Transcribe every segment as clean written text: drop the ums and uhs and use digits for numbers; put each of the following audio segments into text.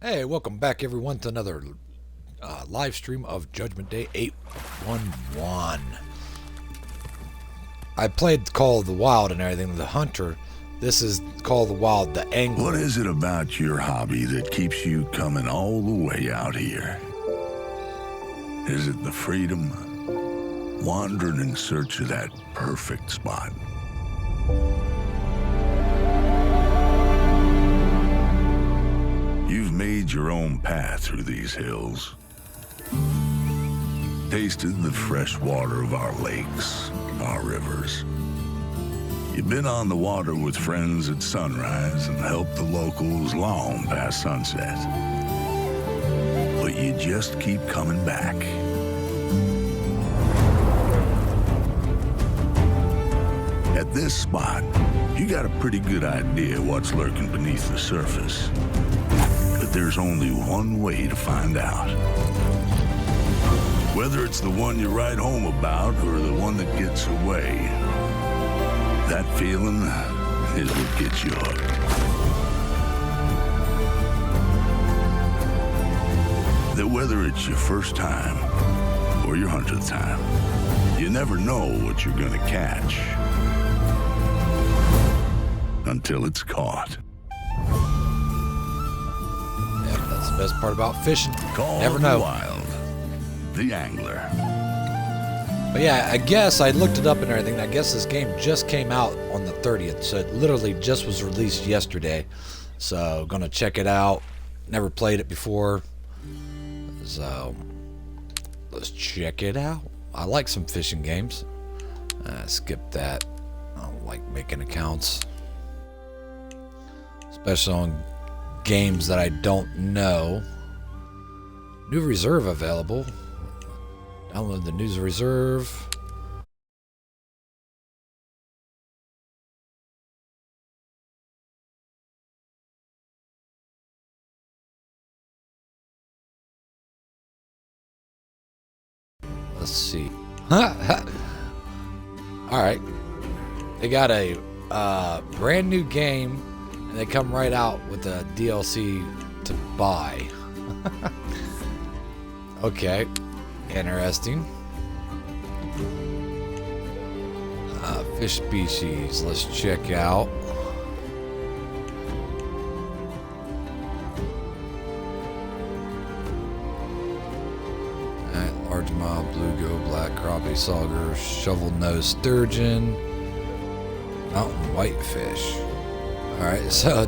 Hey, welcome back everyone to another live stream of Judgment Day 811. I played Call of the Wild and everything, the Hunter. This is Call of the Wild, the Angler. What is it about your hobby that keeps you coming all the way out here? Is it the freedom? Wandering in search of that perfect spot? You've made your own path through these hills. Tasted the fresh water of our lakes, our rivers. You've been on the water with friends at sunrise and helped the locals long past sunset. But you just keep coming back. At this spot, you got a pretty good idea what's lurking beneath the surface. But there's only one way to find out. Whether it's the one you write home about or the one that gets away, that feeling is what gets you hooked. That whether it's your first time or your 100th time, you never know what you're gonna catch until it's caught. Yeah, that's the best part about fishing. Call Never of know. the Wild, the Angler. But yeah, I guess I looked it up and everything. I guess this game just came out on the 30th, so it literally just was released yesterday. So gonna check it out. Never played it before, so let's check it out. I like some fishing games. Skip that. I don't like making accounts, especially on games that I don't know. New reserve available. Download the news reserve. Let's see. All right. They got a brand new game, and they come right out with a DLC to buy. Okay. Interesting. Fish species. Let's check out. Largemouth, bluegill, black crappie, sauger, shovel-nosed sturgeon, mountain whitefish. All right, so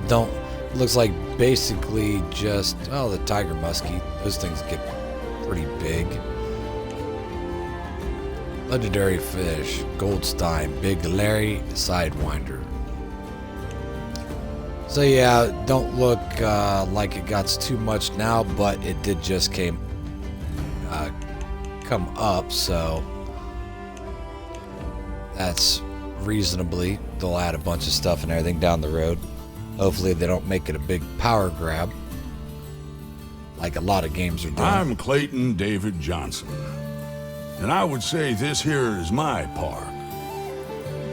looks like basically just, oh, the tiger muskie. Those things get pretty big. Legendary fish, Goldstein, Big Larry, Sidewinder. So yeah, don't look like it got too much now, but it did just come up, so that's reasonably. They'll add a bunch of stuff and everything down the road. Hopefully they don't make it a big power grab like a lot of games are doing. I'm Clayton David Johnson, and I would say this here is my park.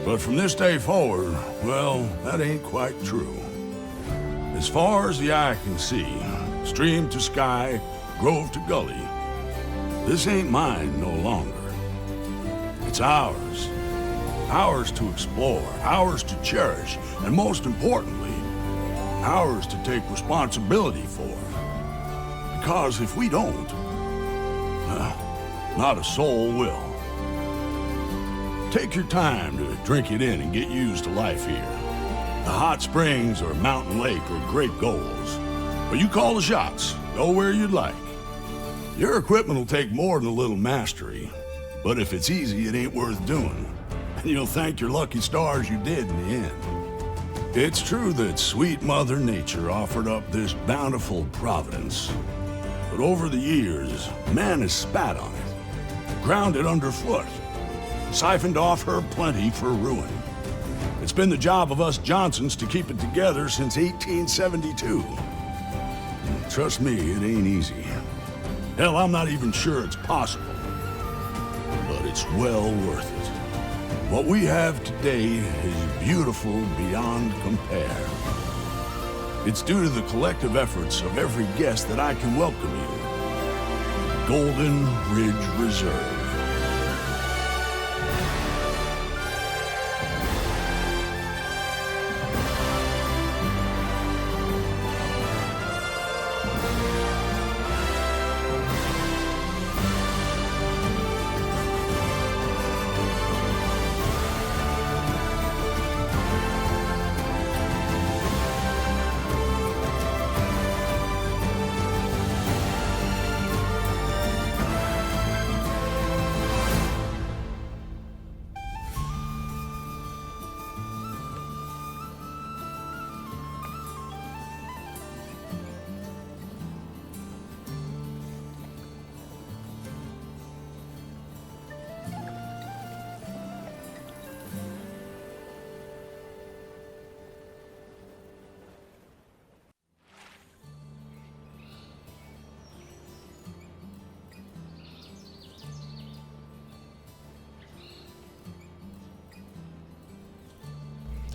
But from this day forward, well, that ain't quite true. As far as the eye can see, stream to sky, grove to gully, this ain't mine no longer. It's ours. Ours to explore, ours to cherish, and most importantly, ours to take responsibility for. Because if we don't, not a soul will. Take your time to drink it in and get used to life here. The hot springs or mountain lake are great goals, but you call the shots, go where you'd like. Your equipment will take more than a little mastery, but if it's easy, it ain't worth doing. And you'll thank your lucky stars you did in the end. It's true that sweet Mother Nature offered up this bountiful providence, but over the years, man has spat on it, ground it underfoot, siphoned off her plenty for ruin. It's been the job of us Johnsons to keep it together since 1872. And trust me, it ain't easy. Hell, I'm not even sure it's possible. But it's well worth it. What we have today is beautiful beyond compare. It's due to the collective efforts of every guest that I can welcome you. Golden Ridge Reserve.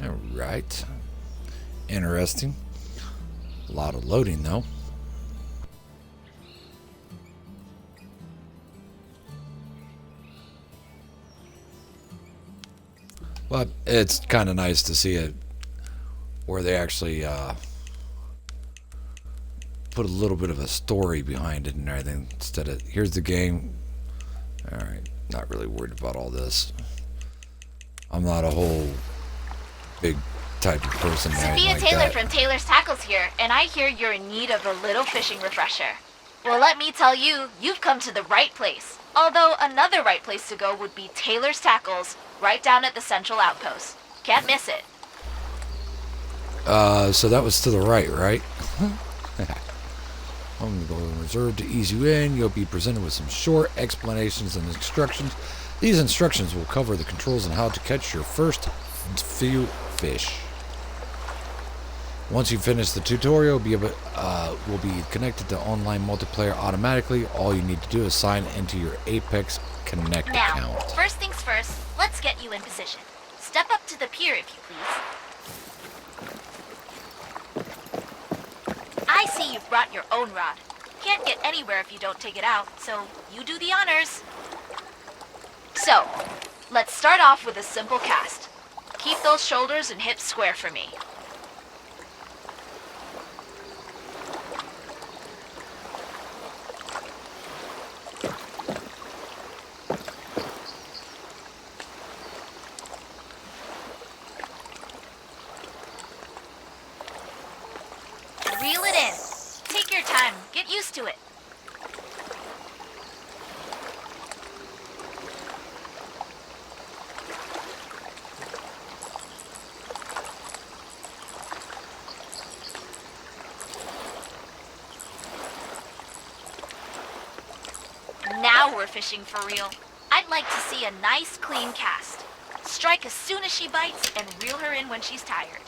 All right. Interesting. A lot of loading, though. But it's kind of nice to see it where they actually put a little bit of a story behind it and everything instead of here's the game. All right, not really worried about all this. I'm not a whole big type of person. Sophia like Taylor that. from Taylor's Tackles here, and I hear you're in need of a little fishing refresher. Well, let me tell you, you've come to the right place. Although another right place to go would be Taylor's Tackles, right down at the Central Outpost. Can't miss it. So that was to the right, right? I'm going to reserve to ease you in. You'll be presented with some short explanations and instructions. These instructions will cover the controls on how to catch your first few fish. Once you finish the tutorial, will be connected to online multiplayer automatically. All you need to do is sign into your Apex Connect Now, account. first things first, let's get you in position. Step up to the pier if you please. I see you've brought your own rod. Can't get anywhere if you don't take it out, so you do the honors. So, let's start off with a simple cast. Keep those shoulders and hips square for me. Reel it in. Take your time. Get used to it. Now we're fishing for real. I'd like to see a nice clean cast. Strike as soon as she bites and reel her in when she's tired.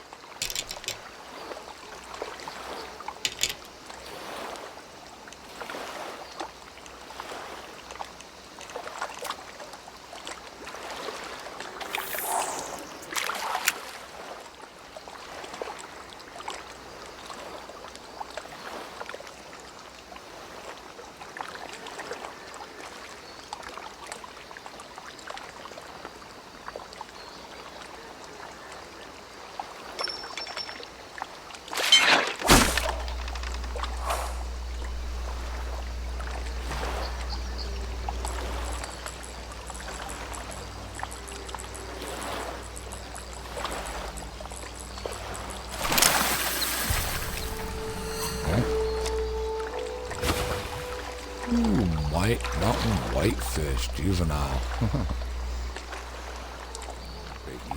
Mountain whitefish, juvenile.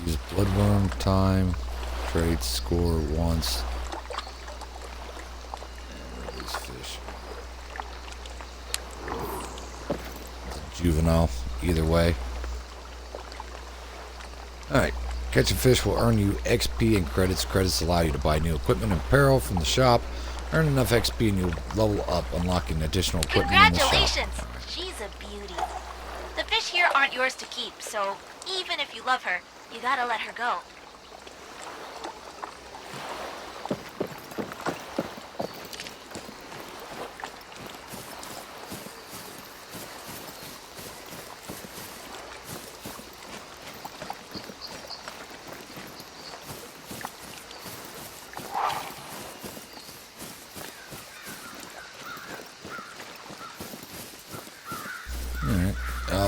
Use bloodworm time. Trade score once. And release fish. Juvenile, either way. Alright. Catching fish will earn you XP and credits. Credits allow you to buy new equipment and apparel from the shop. Earn enough XP and you'll level up, unlocking additional equipment in the shop. Congratulations! She's a beauty. The fish here aren't yours to keep, so even if you love her, you gotta let her go.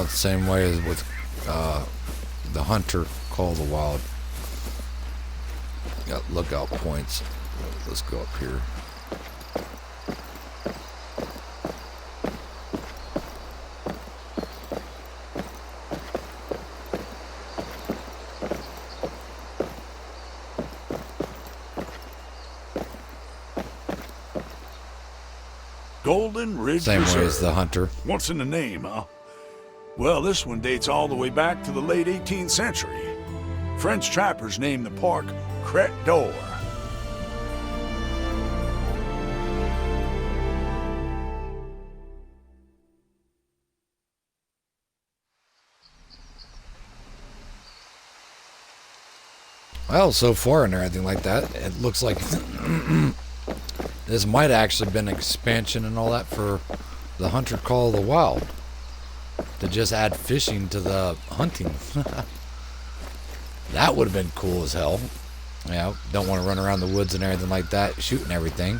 Well, the same way as with the Hunter Call of the Wild. Got lookout points. Let's go up here. Golden Ridge Same Reserve. way as the Hunter. What's in the name, huh? Well, this one dates all the way back to the late 18th century. French trappers named the park Crête d'Or. Well, so far and everything like that, it looks like this might actually been an expansion and all that for the Hunter Call of the Wild. To just add fishing to the hunting. That would have been cool as hell. You know, don't want to run around the woods and everything like that, shooting everything.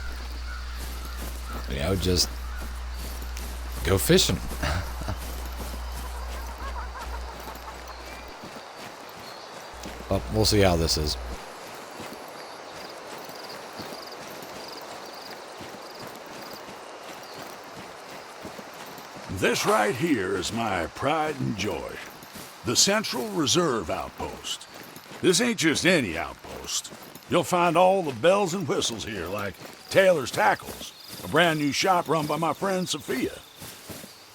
You know, just go fishing. But we'll see how this is. This right here is my pride and joy. The Central Reserve Outpost. This ain't just any outpost. You'll find all the bells and whistles here, like Taylor's Tackles, a brand new shop run by my friend Sophia.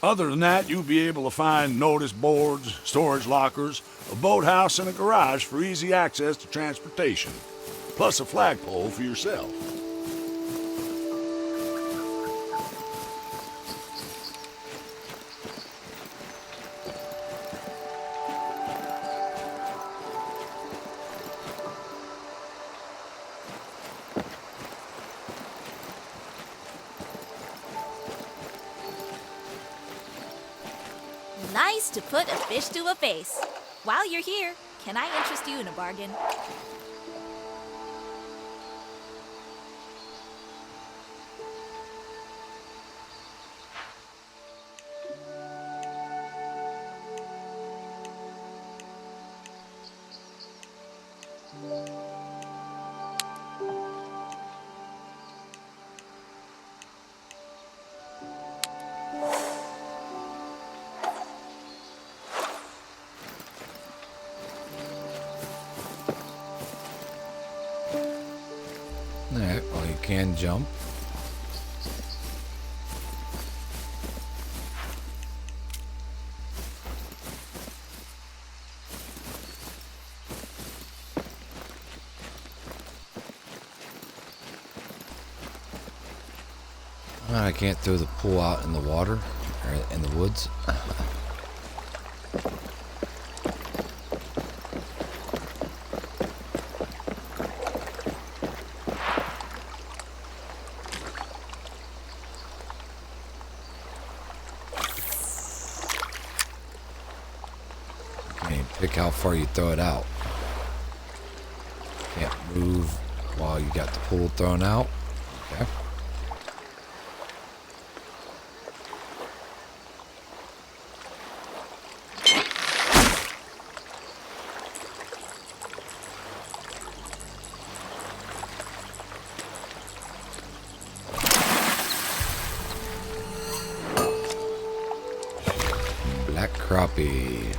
Other than that, you'll be able to find notice boards, storage lockers, a boathouse, and a garage for easy access to transportation, plus a flagpole for yourself. Nice to put a fish to a face. While you're here, can I interest you in a bargain? Alright, well, you can jump. I can't throw the pool out in the water or in the woods. Pick how far you throw it out. Can't move while you got the pool thrown out. Okay. Black crappie.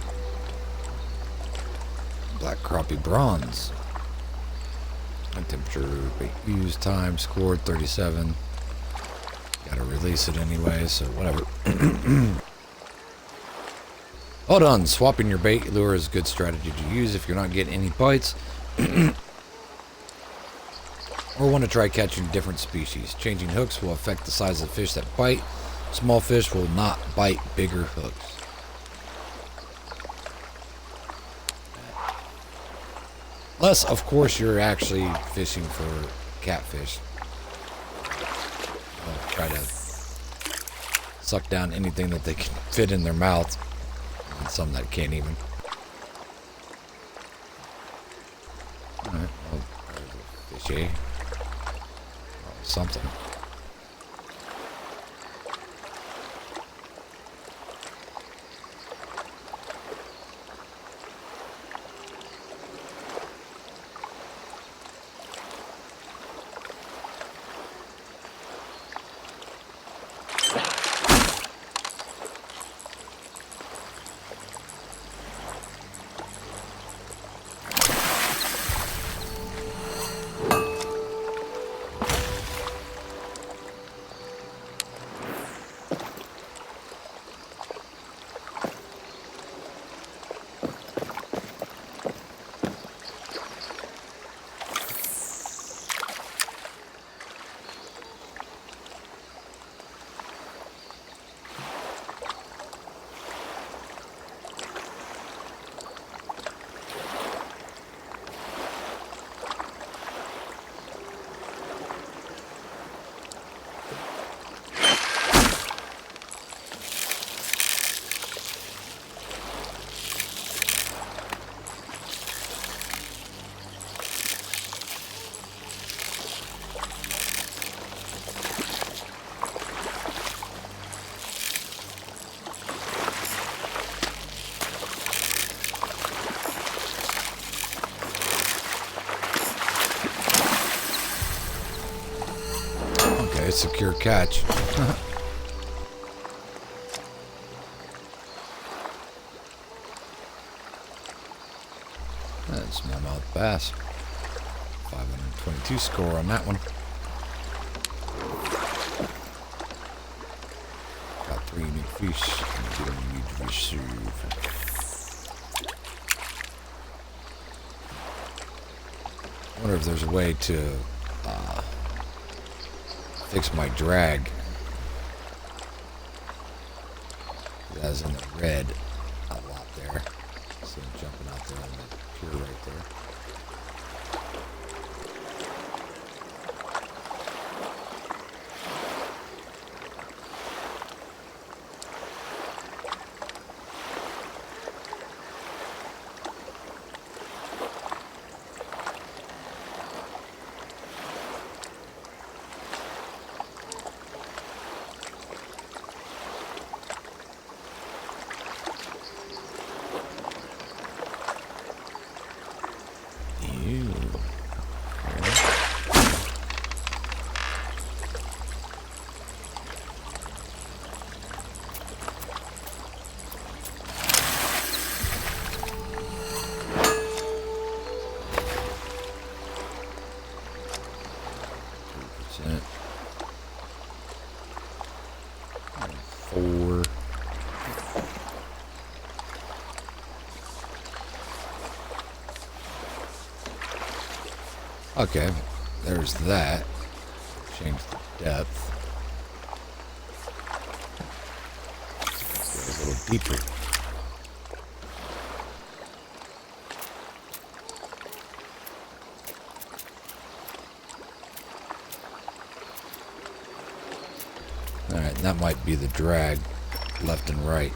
Black crappie bronze. And temperature, bait used, time, scored 37. Gotta release it anyway, so whatever. Well done. Swapping your bait lure is a good strategy to use if you're not getting any bites. Or want to try catching different species. Changing hooks will affect the size of the fish that bite. Small fish will not bite bigger hooks. Unless, of course, you're actually fishing for catfish. They'll try to suck down anything that they can fit in their mouth. And some that can't even. Alright, well, there's a fishy. Oh, something. secure catch. That's smallmouth bass. 522 score on that one. Got 3 unique fish. Get a huge receive. I wonder if there's a way to fix my drag. That's in the red a lot there. See him jumping out there on the pier right there. Okay, there's that. Change the depth. Go a little deeper. Alright, that might be the drag left and right.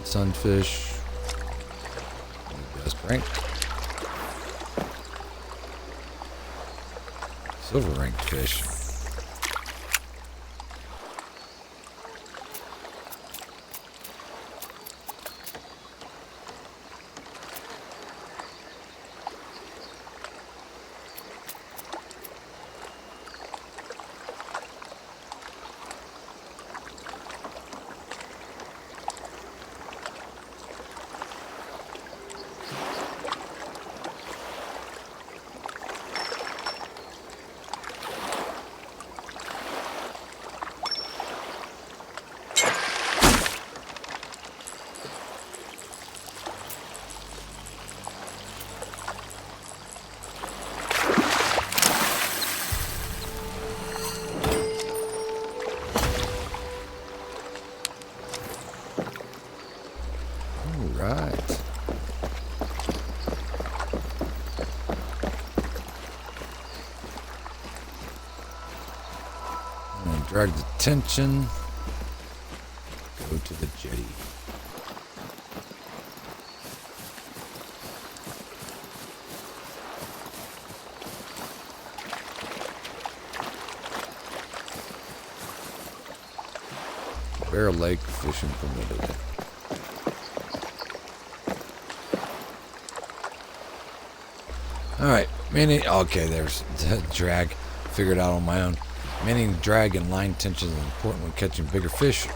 Sunfish, best rank, silver ranked fish. Right. And drag the tension. Go to the jetty. Bear Lake fishing permitted. Alright, okay, there's the drag. Figured out on my own. Managing drag and line tension is important when catching bigger fish.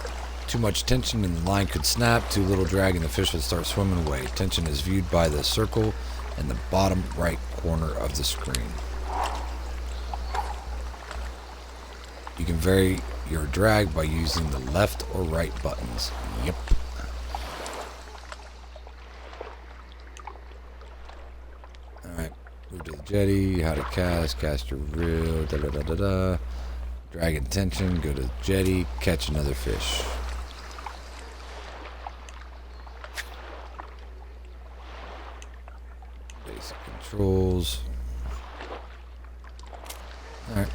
Too much tension and the line could snap. Too little drag and the fish would start swimming away. Tension is viewed by the circle in the bottom right corner of the screen. You can vary your drag by using the left or right buttons. Yep. Alright. Move to the jetty, how to cast your reel, drag and tension, go to the jetty, catch another fish. Basic controls. Alright.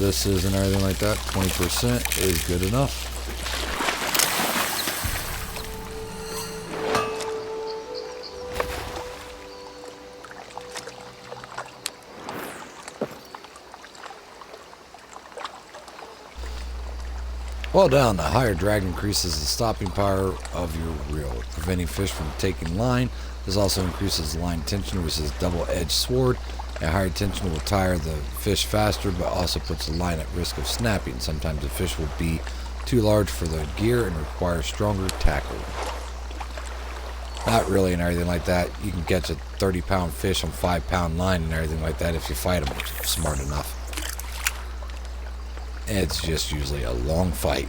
this is and everything like that. 20% is good enough. Well down, the higher drag increases the stopping power of your reel, preventing fish from taking line. This also increases line tension, which is a double-edged sword. A higher tension will tire the fish faster, but also puts the line at risk of snapping. Sometimes the fish will be too large for the gear and require stronger tackle. Not really and everything like that. You can catch a 30-pound fish on 5-pound line and everything like that if you fight them smart enough. It's just usually a long fight.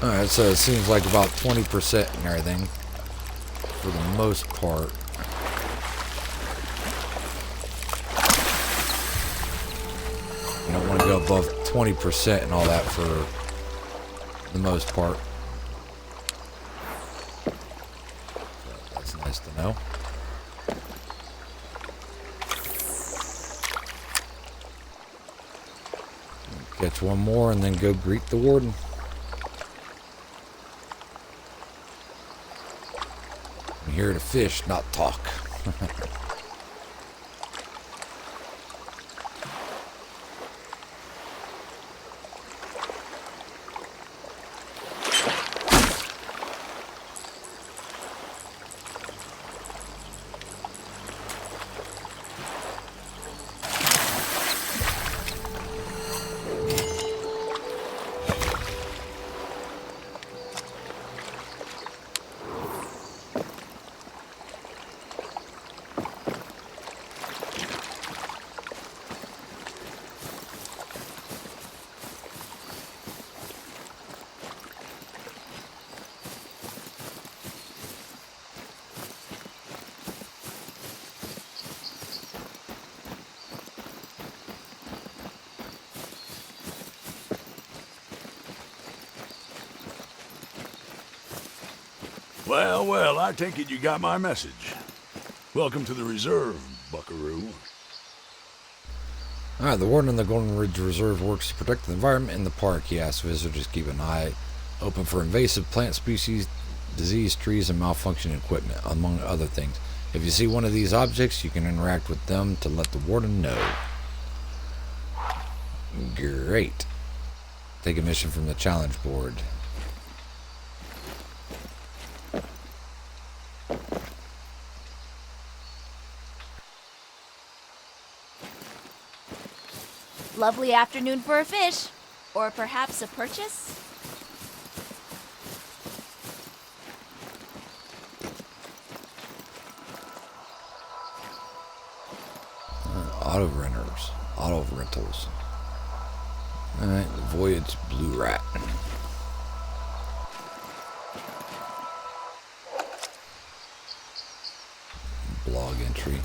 Alright, so it seems like about 20% and everything for the most part. You don't want to go above 20% and all that for the most part. That's nice to know. Catch one more and then go greet the warden. I'm here to fish, not talk. Well, well, I take it you got my message. Welcome to the reserve, buckaroo. Alright, the warden of the Golden Ridge Reserve works to protect the environment in the park. He asks visitors to keep an eye open for invasive plant species, diseased trees, and malfunctioning equipment, among other things. If you see one of these objects, you can interact with them to let the warden know. Great. Take a mission from the challenge board. Lovely afternoon for a fish. Or perhaps a purchase? Auto rentals. Alright, Voyage Blue Rat. Blog entry.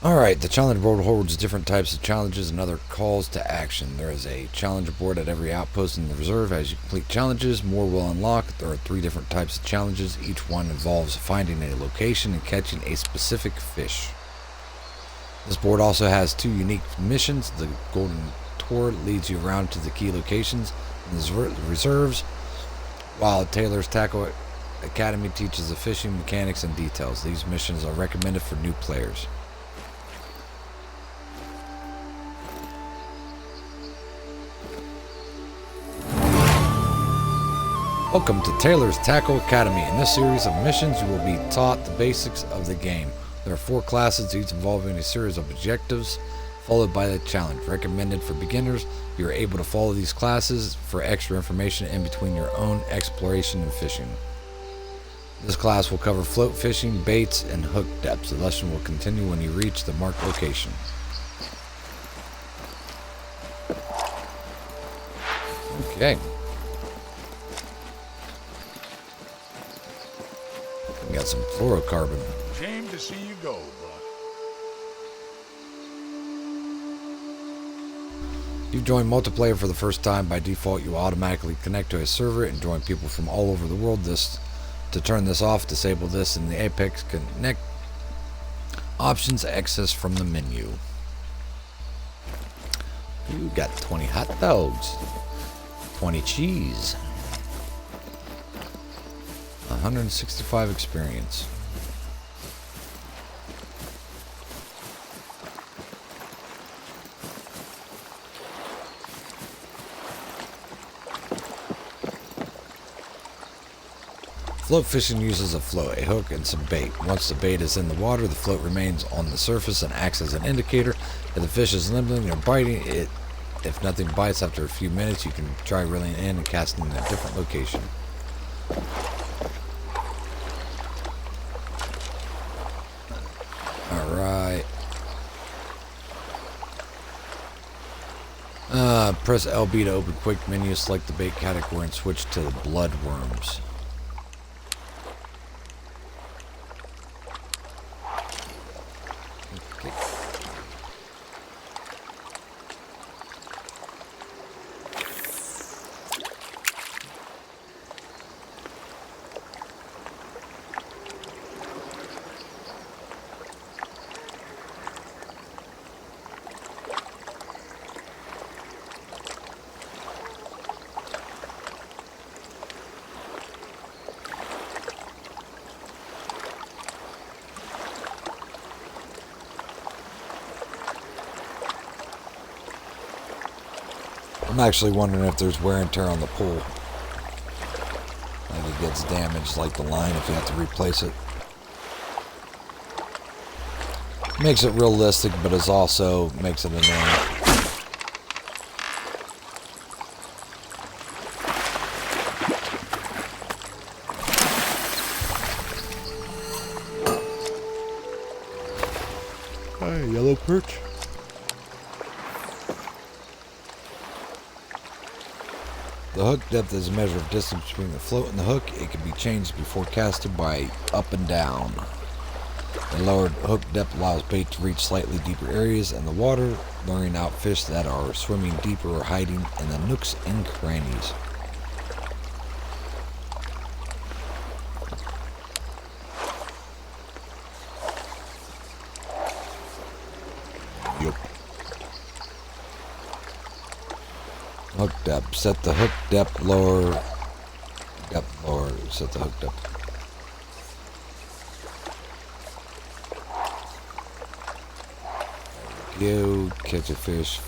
Alright, the challenge board holds different types of challenges and other calls to action. There is a challenge board at every outpost in the reserve. As you complete challenges, more will unlock. There are 3 different types of challenges. Each one involves finding a location and catching a specific fish. This board also has 2 unique missions. The Golden Tour leads you around to the key locations in the reserves, while Taylor's Tackle Academy teaches the fishing mechanics and details. These missions are recommended for new players. Welcome to Taylor's Tackle Academy. In this series of missions, you will be taught the basics of the game. There are 4 classes, each involving a series of objectives, followed by the challenge. Recommended for beginners, you are able to follow these classes for extra information in between your own exploration and fishing. This class will cover float fishing, baits, and hook depths. The lesson will continue when you reach the marked location. Okay. We got some fluorocarbon. Shame to see you go, Buck. You've joined multiplayer for the first time. By default, you automatically connect to a server and join people from all over the world. To turn this off, disable this in the Apex Connect options, access from the menu. You got 20 hot dogs, 20 cheese, 165 experience. Float fishing uses a float, a hook, and some bait. Once the bait is in the water, the float remains on the surface and acts as an indicator. If the fish is limping or biting it, if nothing bites after a few minutes, you can try reeling in and casting in a different location. Alright. Press LB to open quick menu, select the bait category, and switch to the bloodworms. I'm actually wondering if there's wear and tear on the pool. Like it gets damaged, like the line, if you have to replace it. Makes it realistic, but it also makes it annoying. Hi, yellow perch. The hook depth is a measure of distance between the float and the hook. It can be changed before casted by up and down. The lowered hook depth allows bait to reach slightly deeper areas in the water, luring out fish that are swimming deeper or hiding in the nooks and crannies. Yep. Hook depth. Set the hook depth lower. Depth lower. Set the hook depth. There we go. Catch a fish.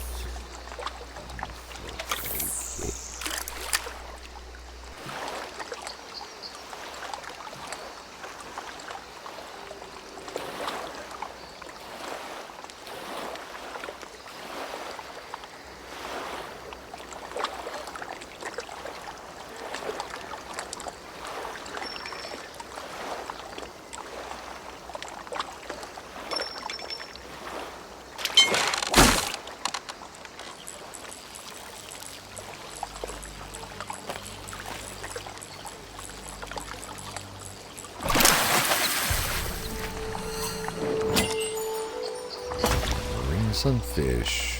Sunfish.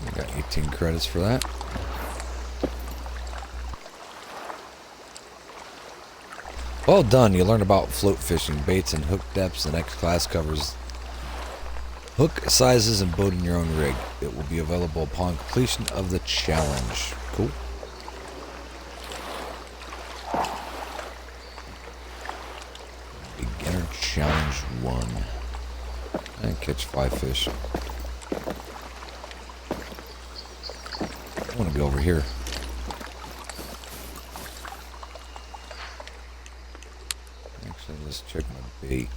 We got 18 credits for that. Well done. You learned about float fishing, baits, and hook depths. The next class covers hook sizes and building your own rig. It will be available upon completion of the challenge. Cool. Beginner Challenge 1. And catch 5 fish. I want to go over here. Actually, let's check my bait.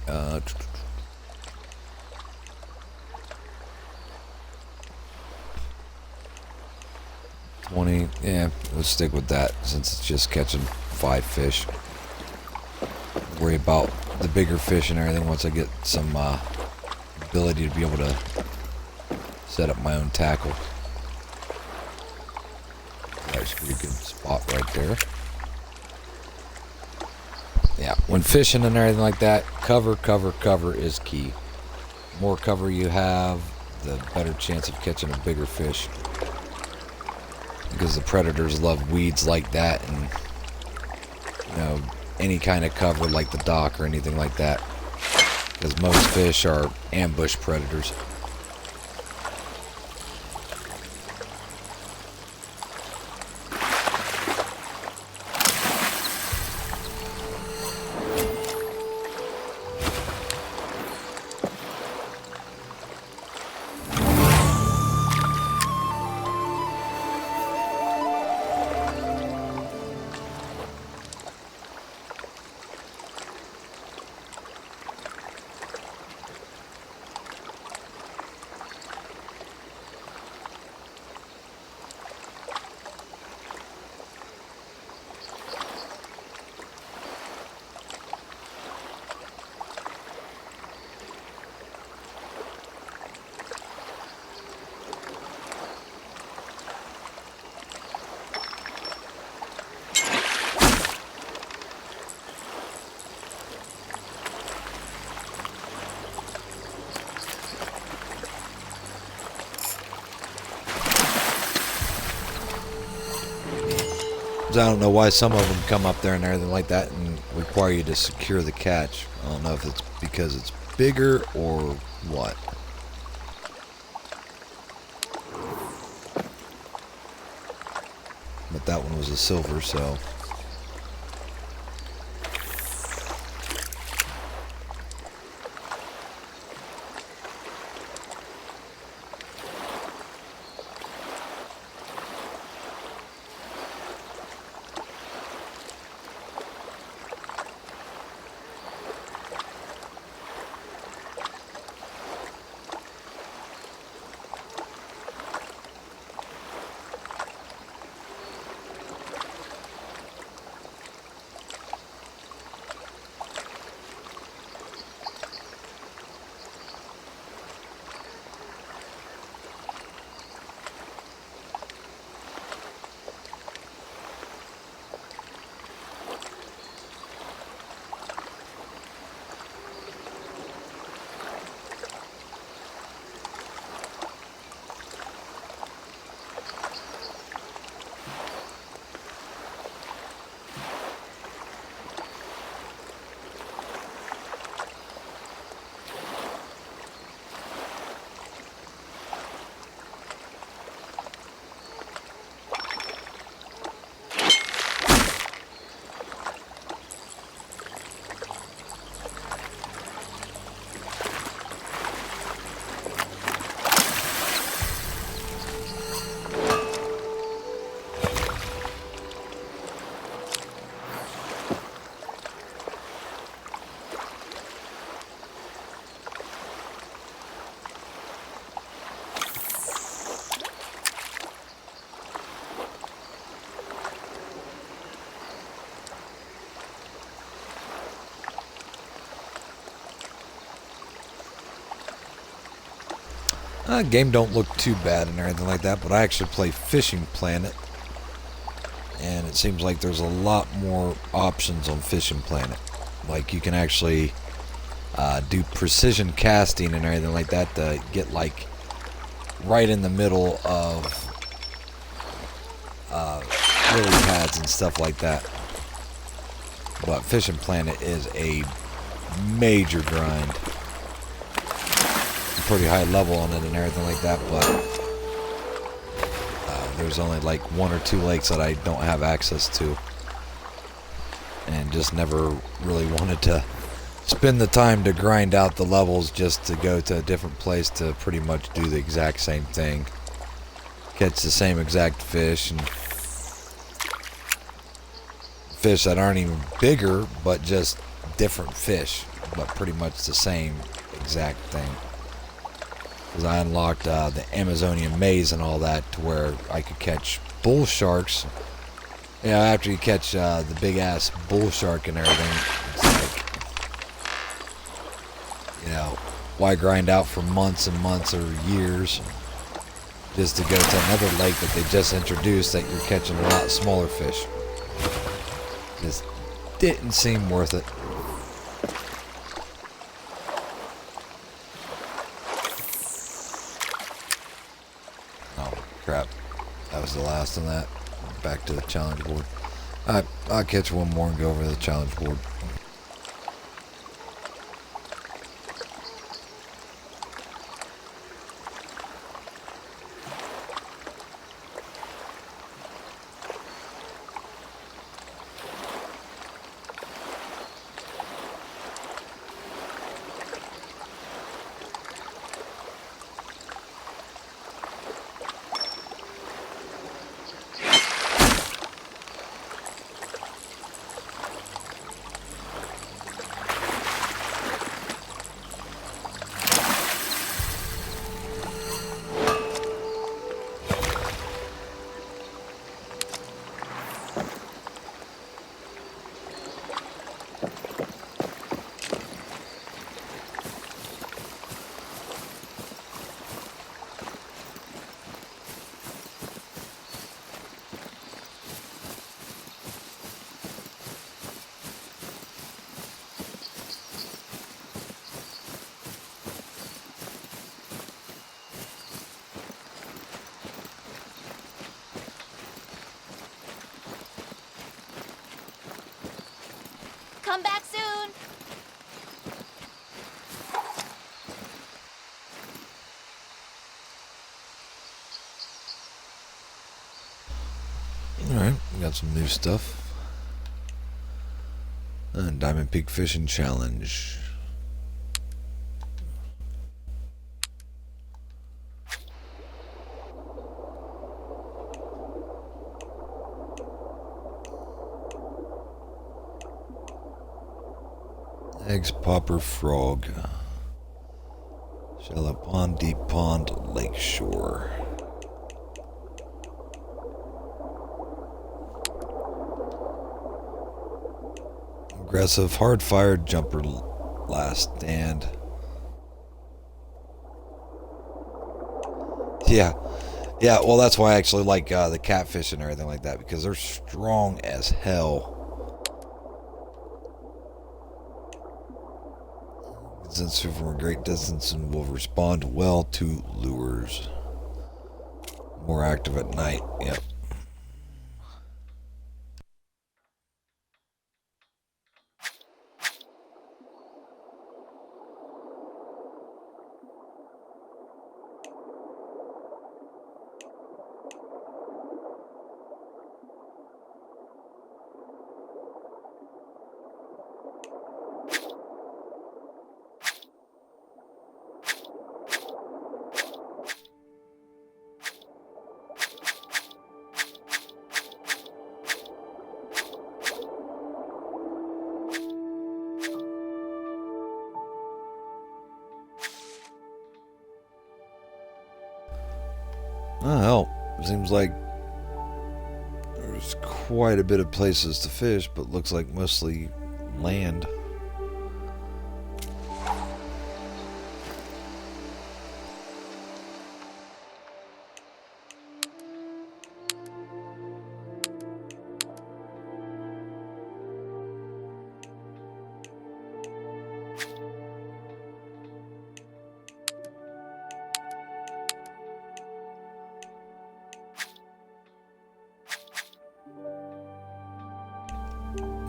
20. Yeah, let's stick with that since it's just catching 5 fish. Worry about the bigger fish and everything once I get some ability to be able to set up my own tackle. that's a pretty good spot right there. Yeah, when fishing and everything like that, cover is key. The more cover you have, the better chance of catching a bigger fish. Because the predators love weeds like that, and any kind of cover like the dock or anything like that. Because most fish are ambush predators. I don't know why some of them come up there and everything like that and require you to secure the catch. I don't know if it's because it's bigger or what. But that one was a silver, so... Game don't look too bad and everything like that, but I actually play Fishing Planet, and it seems like there's a lot more options on Fishing Planet. Like you can actually do precision casting and everything like that to get like right in the middle of lily pads and stuff like that. But Fishing Planet is a major grind. Pretty high level on it and everything like that, but there's only like 1 or 2 lakes that I don't have access to, and just never really wanted to spend the time to grind out the levels just to go to a different place to pretty much do the exact same thing, catch the same exact fish, and fish that aren't even bigger but just different fish, but pretty much the same exact thing. Because I unlocked the Amazonian maze and all that to where I could catch bull sharks. After you catch the big ass bull shark and everything, it's like, why grind out for months and months or years just to go to another lake that they just introduced that you're catching a lot smaller fish. Just didn't seem worth it. Oh, crap. That was the last on that. Back to the challenge board. Alright, I'll catch one more and go over to the challenge board. Come back soon. Alright, we got some new stuff. Diamond Peak Fishing Challenge. Eggs Popper Frog. Shallow Pond, Deep Pond, Lake Shore. Aggressive, hard fire jumper last stand. Yeah. Yeah, well that's why I actually like the catfish and everything like that, because they're strong as hell. Since from a great distance and will respond well to lures. More active at night. Yep. Oh, hell, seems like there's quite a bit of places to fish, but looks like mostly land.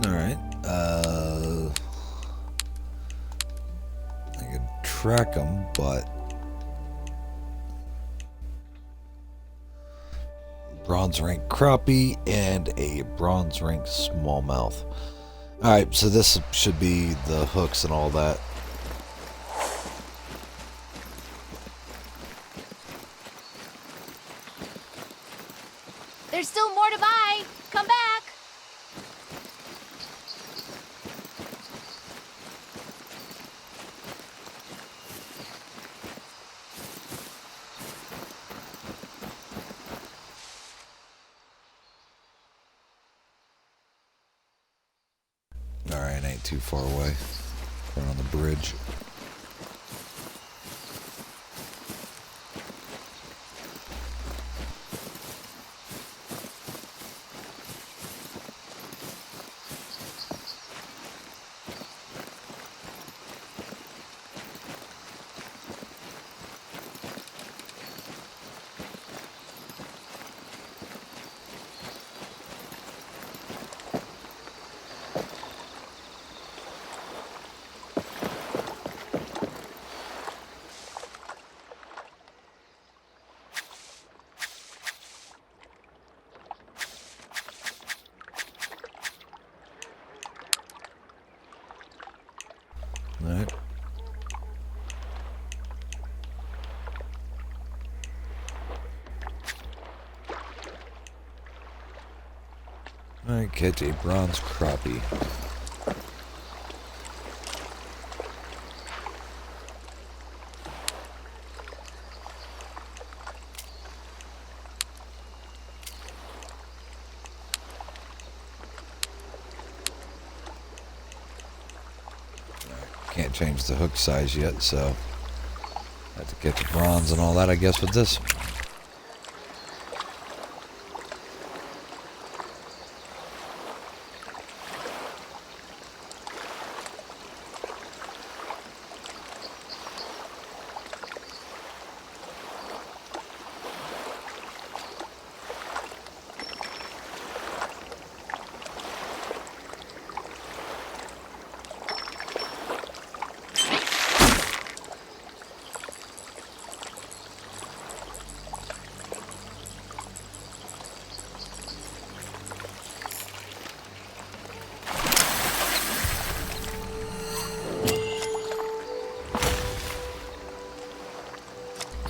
Alright, I could track them, but bronze rank crappie and a bronze rank smallmouth. Alright, so this should be the hooks and all that. There's still more to buy. Come back. Alright, ain't too far away. Right on the bridge. I catch a bronze crappie. Can't change the hook size yet, so I have to get the bronze and all that, I guess, with this.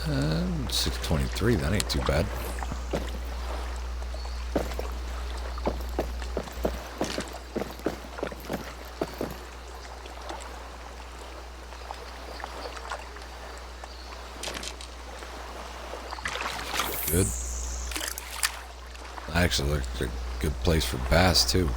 And 623, that ain't too bad. Good. Actually, looks like a good place for bass, too.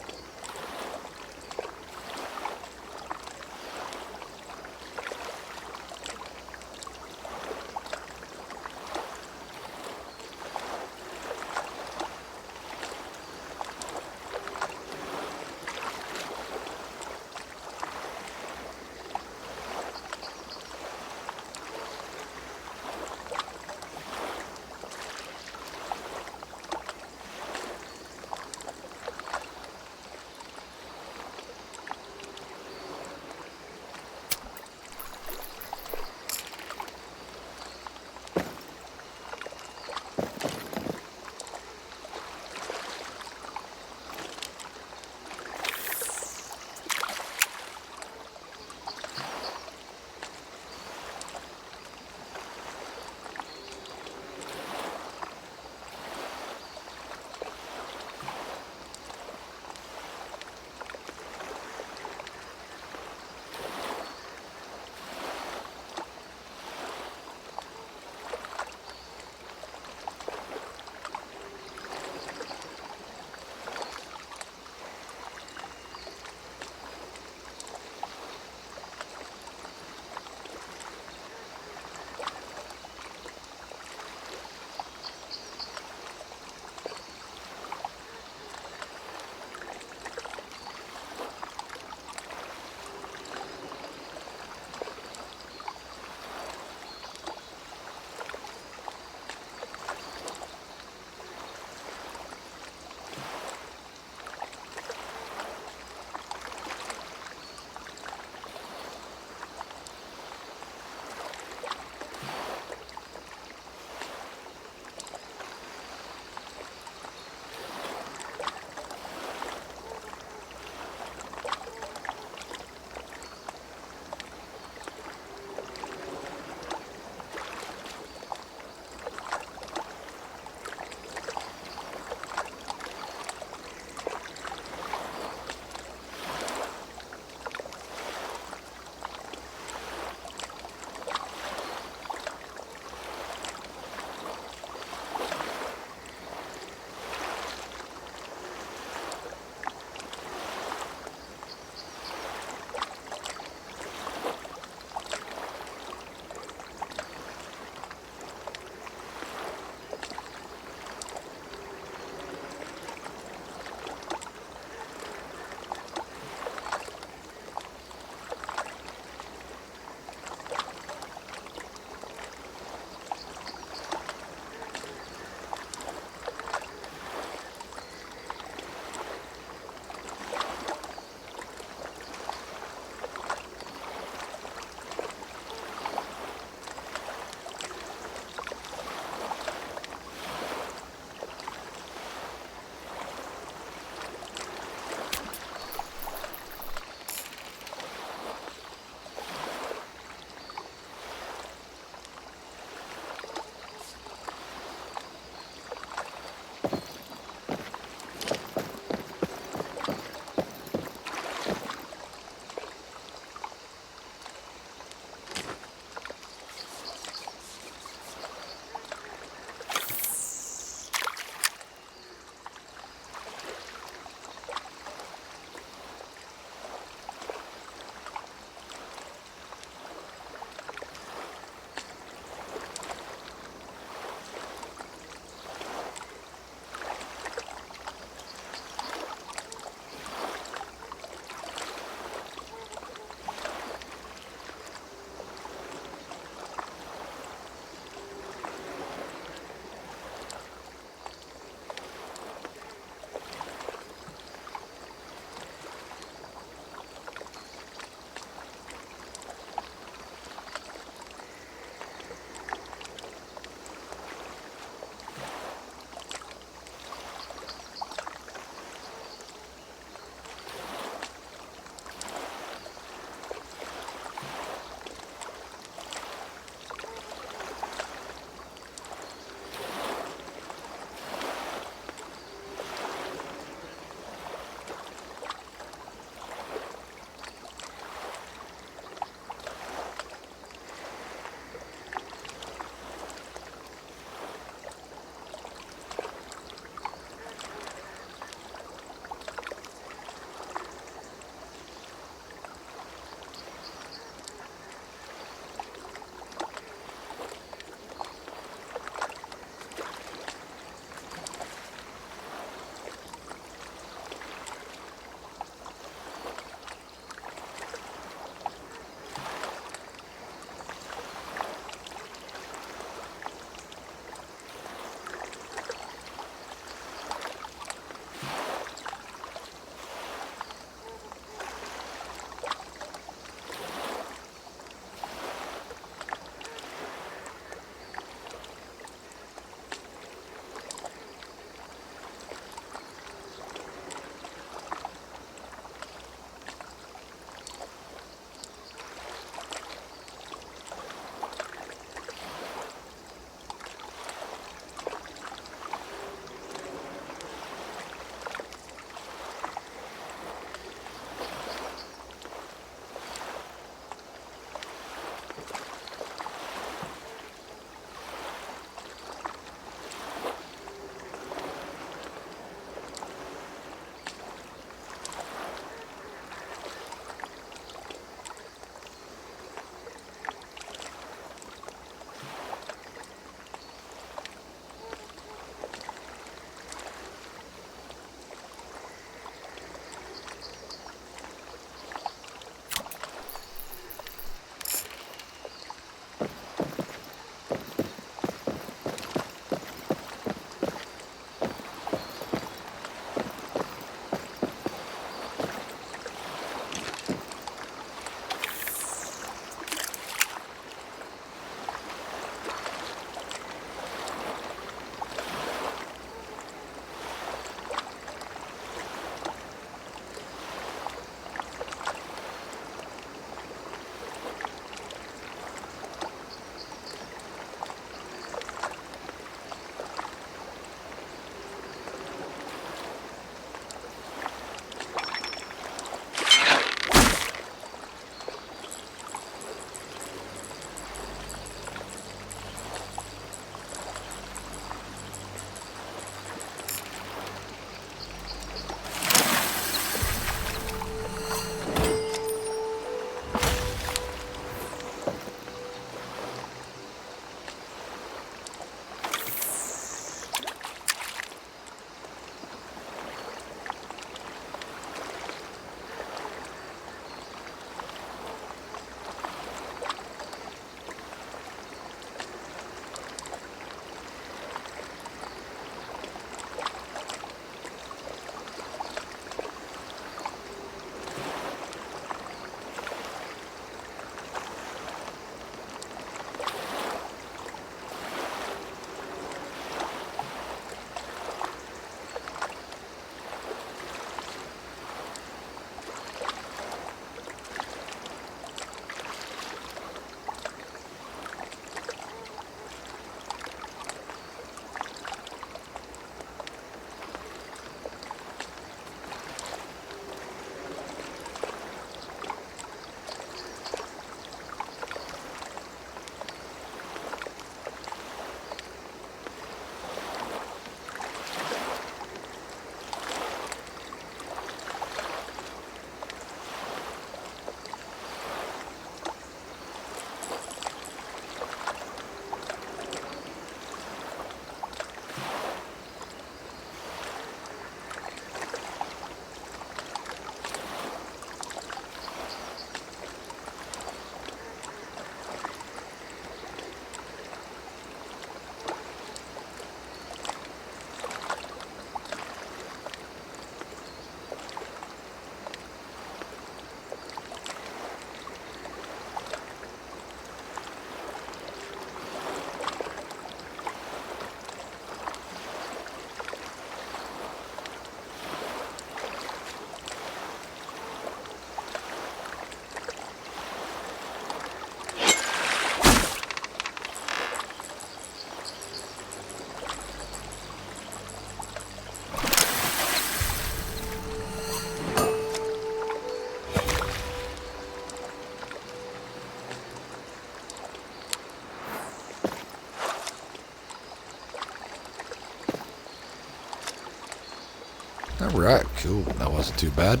Alright, cool. That wasn't too bad.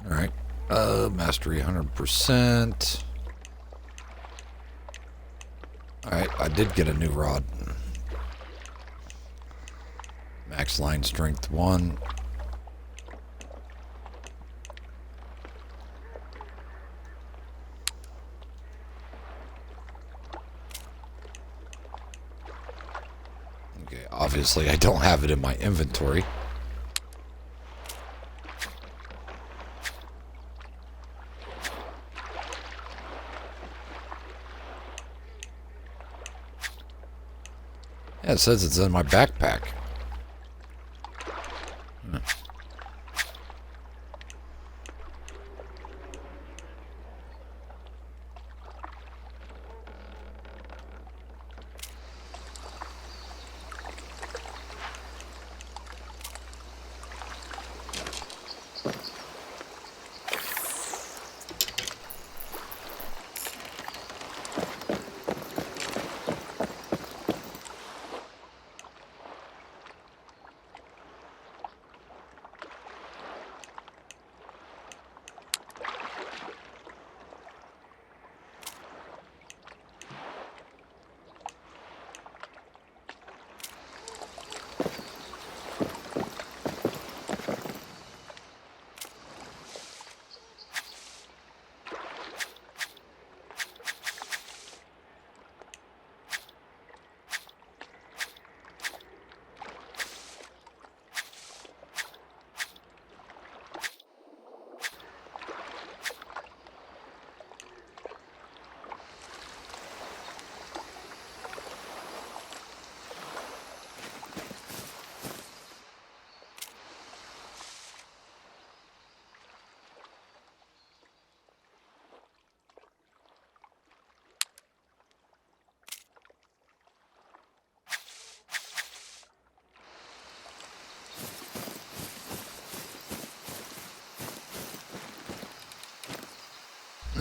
Alright. Mastery 100%. Alright, I did get a new rod. Max line strength 1. Okay, obviously I don't have it in my inventory. Yeah, it says it's in my backpack.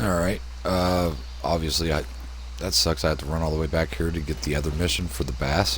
Alright, obviously that sucks. I have to run all the way back here to get the other mission for the bass.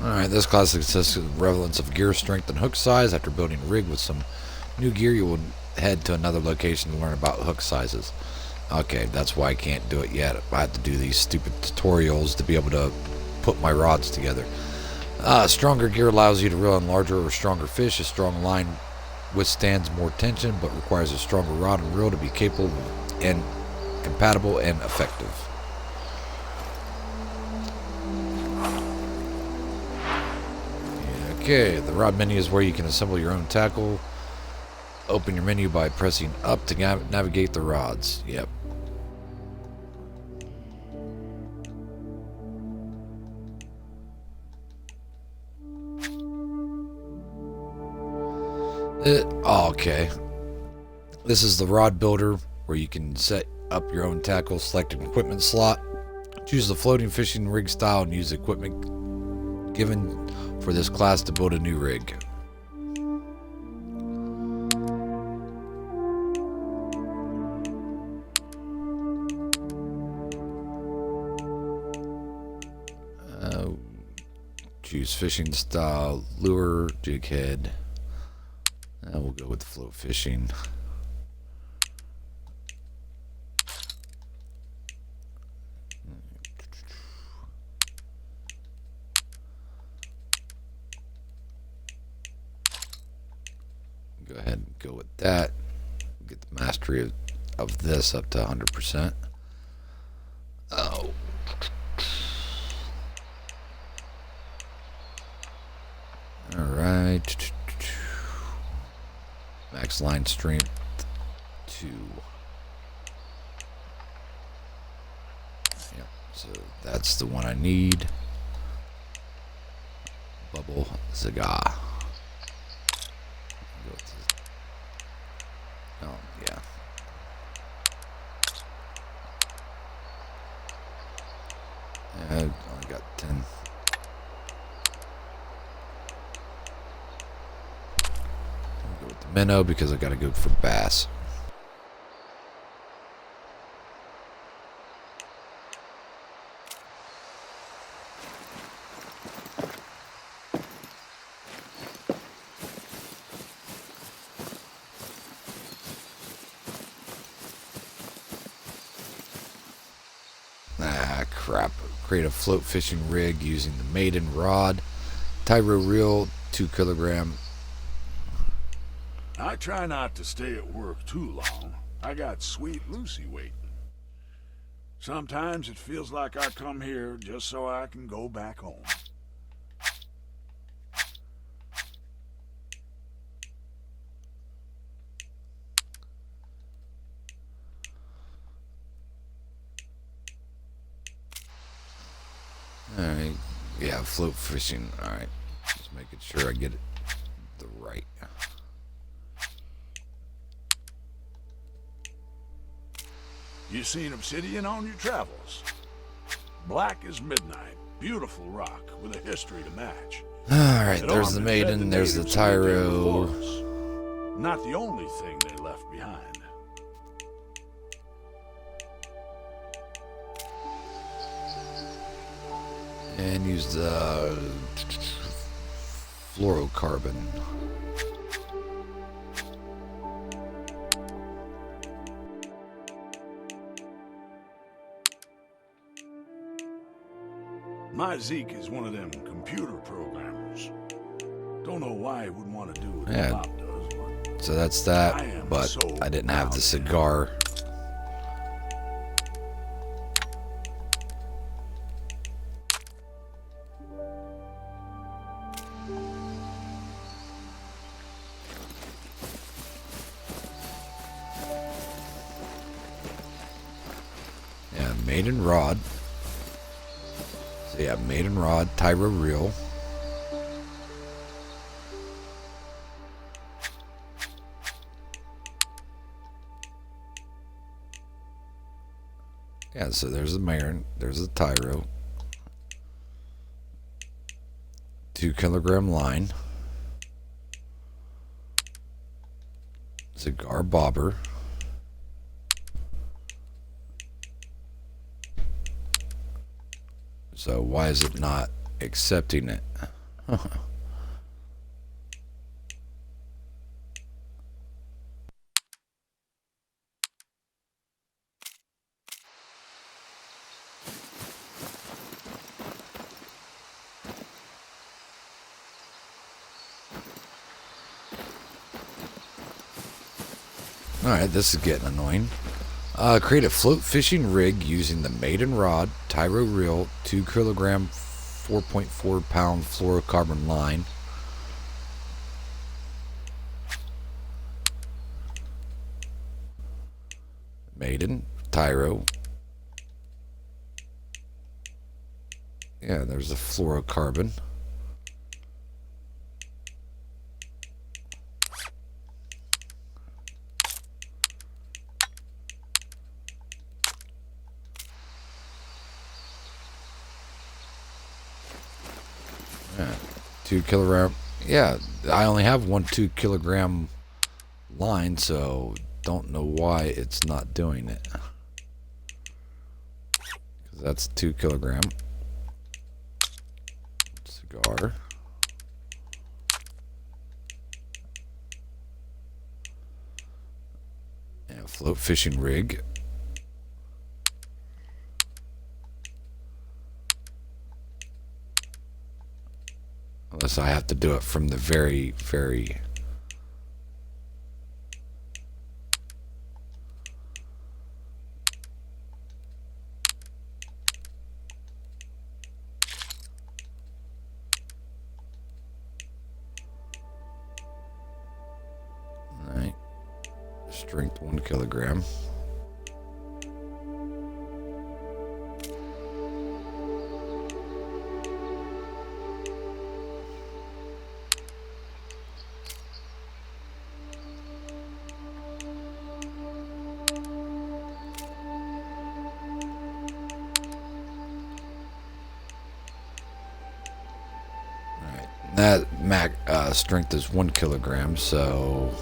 Alright, this class consists of relevance of gear strength and hook size. After building a rig with some new gear, you will head to another location to learn about hook sizes. Okay, that's why I can't do it yet. I have to do these stupid tutorials to be able to put my rods together. Stronger gear allows you to reel in larger or stronger fish. A strong line withstands more tension, but requires a stronger rod and reel to be capable and compatible and effective. Okay, the rod menu is where you can assemble your own tackle. Open your menu by pressing up to navigate the rods. Yep. Okay. This is the rod builder where you can set up your own tackle, select an equipment slot, choose the floating fishing rig style, and use the equipment given for this class to build a new rig. Choose fishing style, lure, jig head. We'll go with float fishing. go with that. Get the mastery of this up to 100%. Oh. Alright. Max line strength 2. Yep, so that's the one I need. Bubble Zaga. Oh, yeah. I only got 10. I'll go with the minnow because I gotta go for bass. Ah, crap. Create a float fishing rig using the Maiden rod, Tyro reel, 2 kilogram. I try not to stay at work too long. I got Sweet Lucy waiting. Sometimes it feels like I come here just so I can go back home. Alright, yeah, float fishing. Alright, just making sure I get it the right. You seen obsidian on your travels? Black as midnight, beautiful rock with a history to match. Alright, It there's the often fed Maiden, there's the natives who lived here Tyro. before us. Not the only thing they left behind. And use the fluorocarbon. My Zeke is one of them computer programmers. Don't know why he wouldn't want to do what Yeah. Bob does, but So that's I that, am but so I didn't have the proud. cigar. Yeah, Maiden rod. So yeah, Maiden rod, Tyro reel. Yeah, so there's the Marin, there's the Tyro. 2 kilogram line. Cigar bobber. So why is it not accepting it? Alright, this is getting annoying. Create a float fishing rig using the Maiden rod, Tyro reel, 2 kilogram, 4.4 pound fluorocarbon line. Maiden, Tyro. Yeah, there's the fluorocarbon. Yeah, 2 kilogram. Yeah, I only have one 2 kilogram line, so don't know why it's not doing it. Because that's 2 kilogram. Cigar. And float fishing rig. Unless I have to do it from the very, very Strength 1 kilogram. That strength is 1 kilogram, so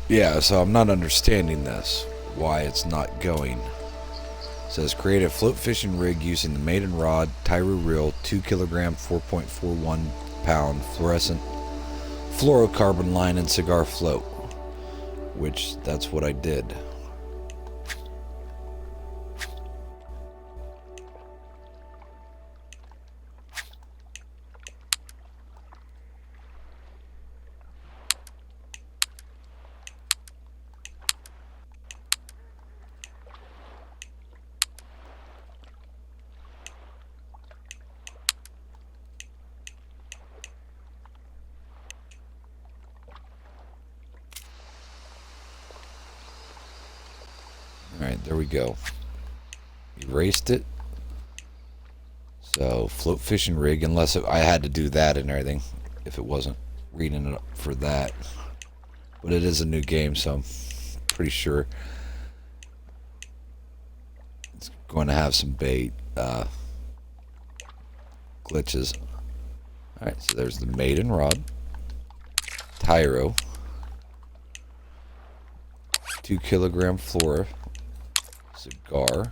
yeah, so I'm not understanding this, why it's not going. It says create a float fishing rig using the maiden rod, Tyro reel, 2 kilogram, 4.41 pound fluorescent fluorocarbon line and cigar float, which that's what I did. Alright, there we go. Erased it. So, float fishing rig, unless I had to do that and everything, if it wasn't reading it up for that. But it is a new game, so I'm pretty sure it's going to have some bait glitches. Alright, so there's the maiden rod, Tyro, 2 kilogram fluora, cigar.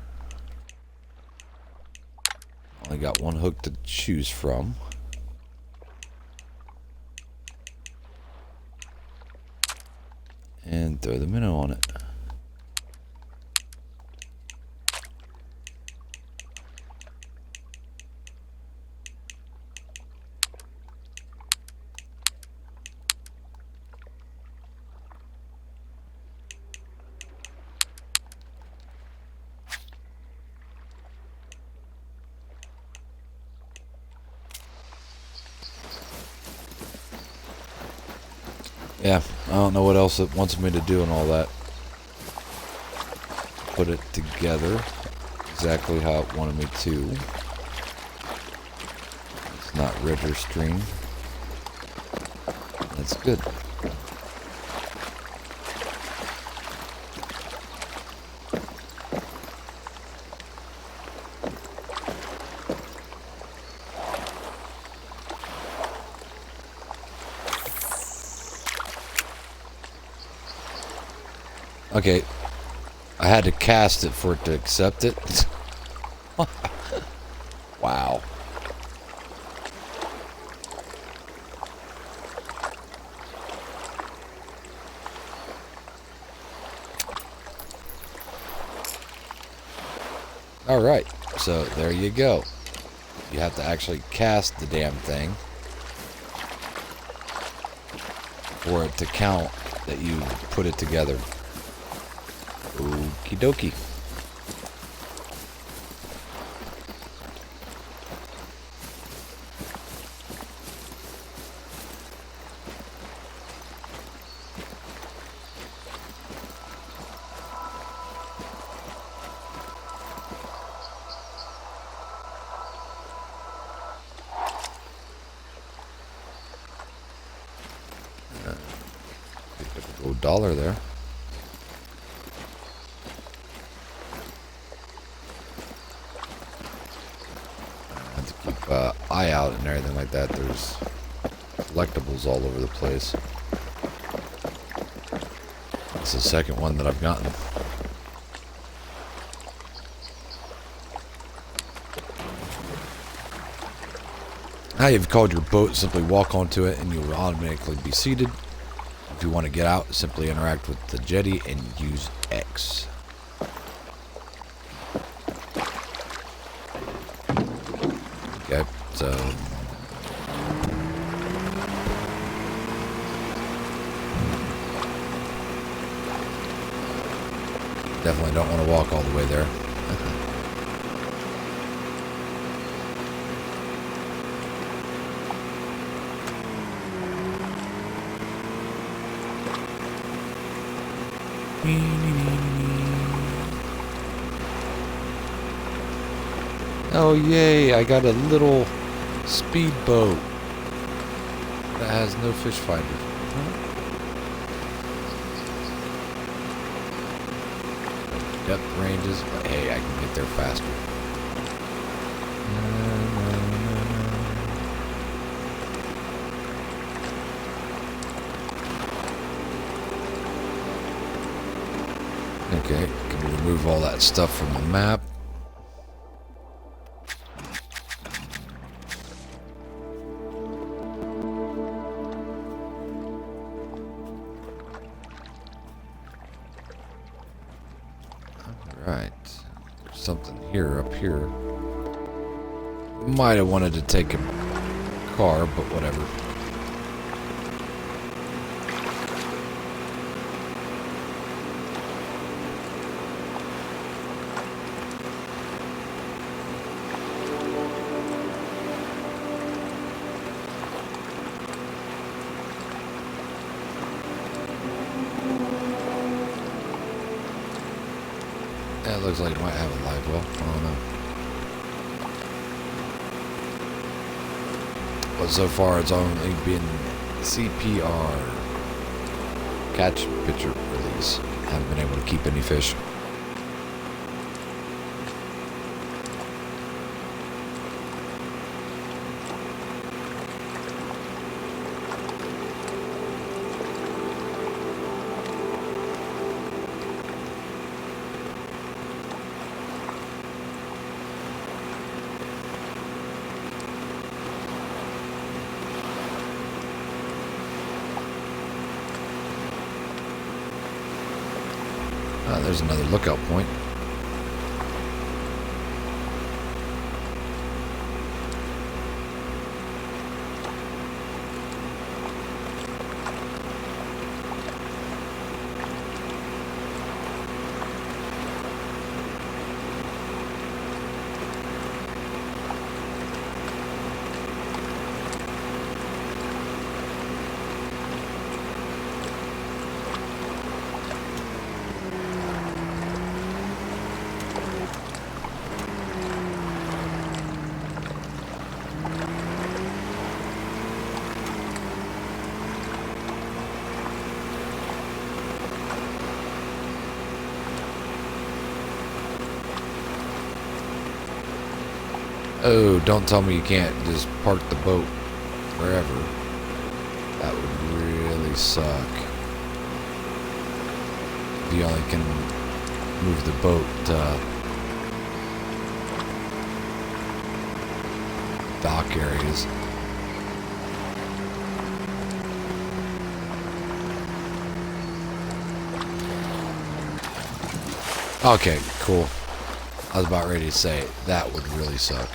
Only got one hook to choose from. And throw the minnow on it. Yeah, I don't know what else it wants me to do and all that. Put it together exactly how it wanted me to. It's not registering. That's good. Okay, I had to cast it for it to accept it. Wow. Alright, so there you go. You have to actually cast the damn thing for it to count that you put it together. Okie dokie. Picked up a gold dollar there. Eye out and everything like that. There's collectibles all over the place. It's the second one that I've gotten. Now you've called your boat, simply walk onto it and you will automatically be seated. If you want to get out, simply interact with the jetty and use X. Okay, so definitely don't want to walk all the way there. Oh yay, I got a little speedboat that has no fish finder. Depth ranges, but hey, I can get there faster. Okay, can remove all that stuff from the map. Alright, there's something here, up here. Might have wanted to take a car, but whatever. Yeah, it looks like it might have a live well. I don't know. But so far it's only been CPR. Catch, picture, release. Haven't been able to keep any fish. There's another lookout point. Oh, don't tell me you can't just park the boat wherever. That would really suck. If you only can move the boat dock areas. Okay, cool. I was about ready to say that would really suck.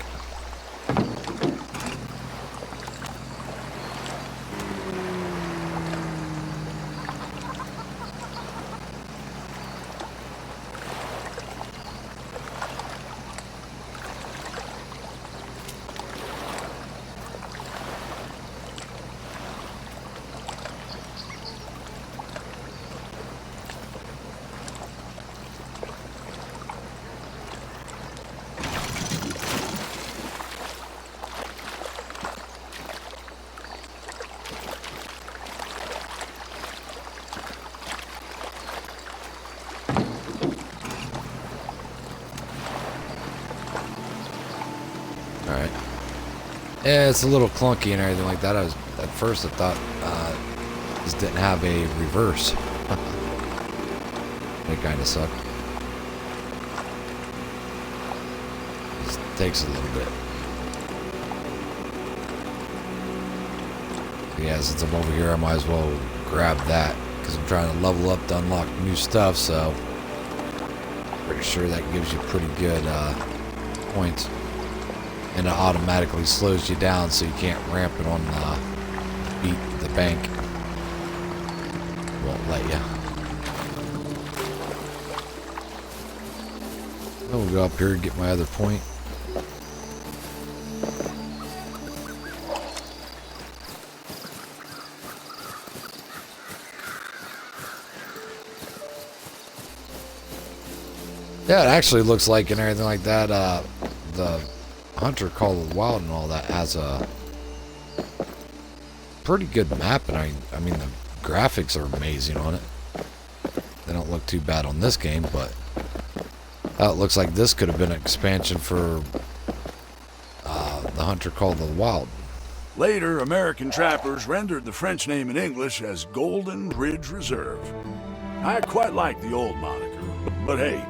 Alright. Yeah, it's a little clunky and everything like that. At first I thought this didn't have a reverse. It kind of sucked. Just takes a little bit. Yeah, since I'm over here, I might as well grab that because I'm trying to level up to unlock new stuff, so pretty sure that gives you pretty good points. and it automatically slows you down so you can't ramp it on the bank. Won't let you. Then we'll go up here and get my other point. Yeah, it actually looks like and everything like that. The Hunter Call of the Wild and all that has a pretty good map, and I mean the graphics are amazing on it. They don't look too bad on this game, but it looks like this could have been an expansion for the Hunter Call of the Wild. Later, American trappers rendered the French name in English as Golden Ridge Reserve. I quite like the old moniker, but hey,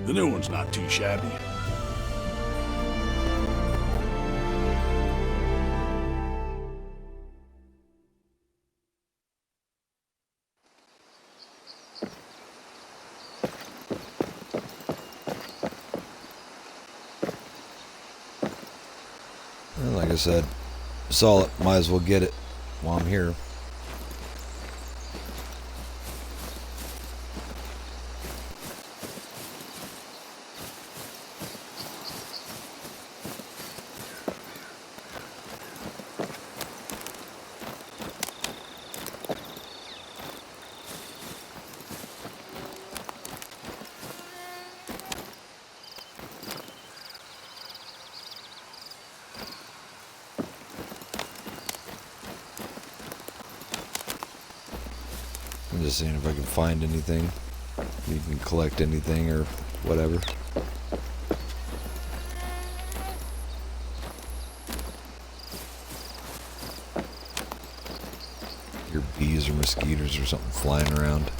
the new one's not too shabby. Well, like I said, saw it, might as well get it while I'm here. I'm just seeing if I can find anything. You can collect anything or whatever. Your bees or mosquitoes or something flying around.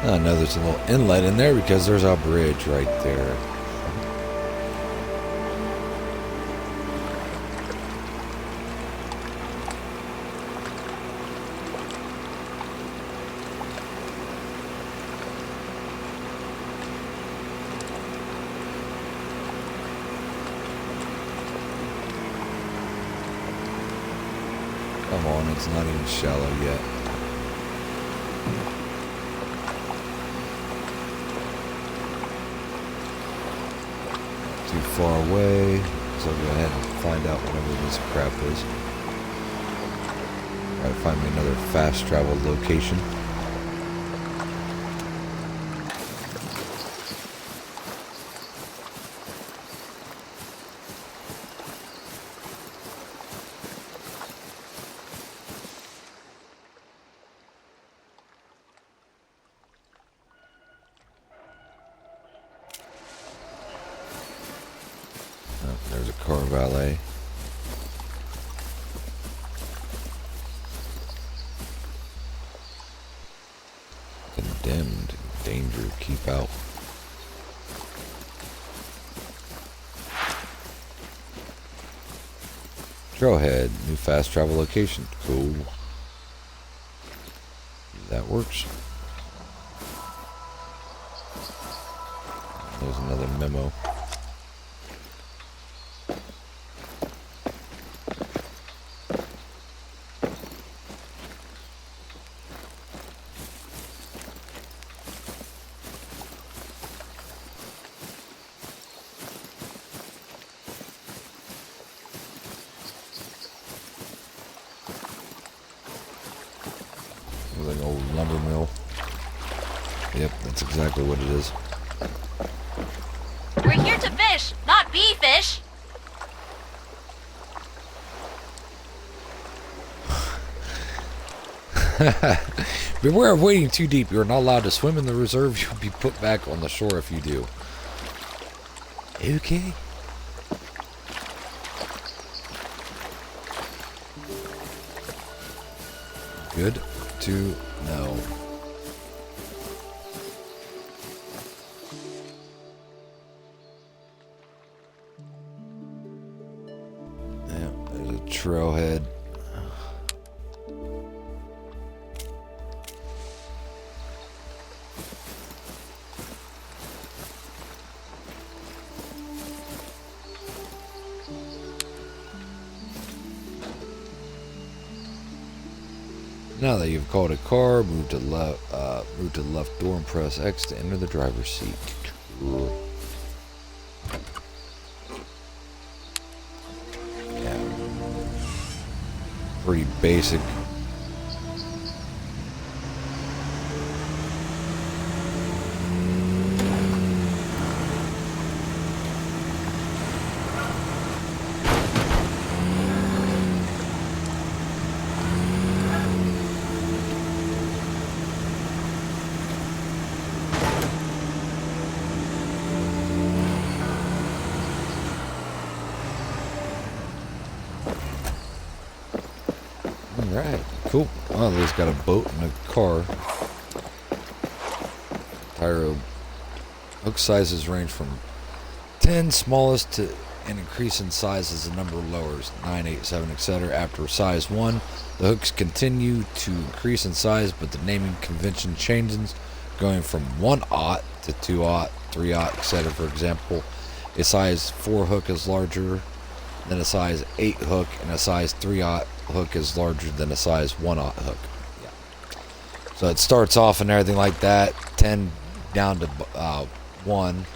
I know there's a little inlet in there because there's a bridge right there. Come on, it's not even shallow yet. Too far away, so I'll go ahead and find out whatever this crap is. Try to find me another fast travel location. There's a car valet. keep out. Trailhead, new fast travel location. Cool. That works. There's another memo. Like an old lumber mill. Yep, that's exactly what it is. We're here to fish, not be fish. Beware of wading too deep. You are not allowed to swim in the reserve. You'll be put back on the shore if you do. Okay. Good to know. Yeah, there's a trailhead. Now that you've called a car, move to the left door and press X to enter the driver's seat. Cool. Yeah. Pretty basic. Alright, cool. Well, there's got a boat and a car. Tire hook sizes range from 10 smallest to an increase in size as the number lowers, 9, 8, 7, etc. After size 1, the hooks continue to increase in size, but the naming convention changes, going from 1/0 to 2/0, 3/0, etc. For example, a size 4 hook is larger than a size 8 hook, and a size 3/0 hook is larger than a size 1/0 hook. Yeah. So it starts off and everything like that, 10 down to 1,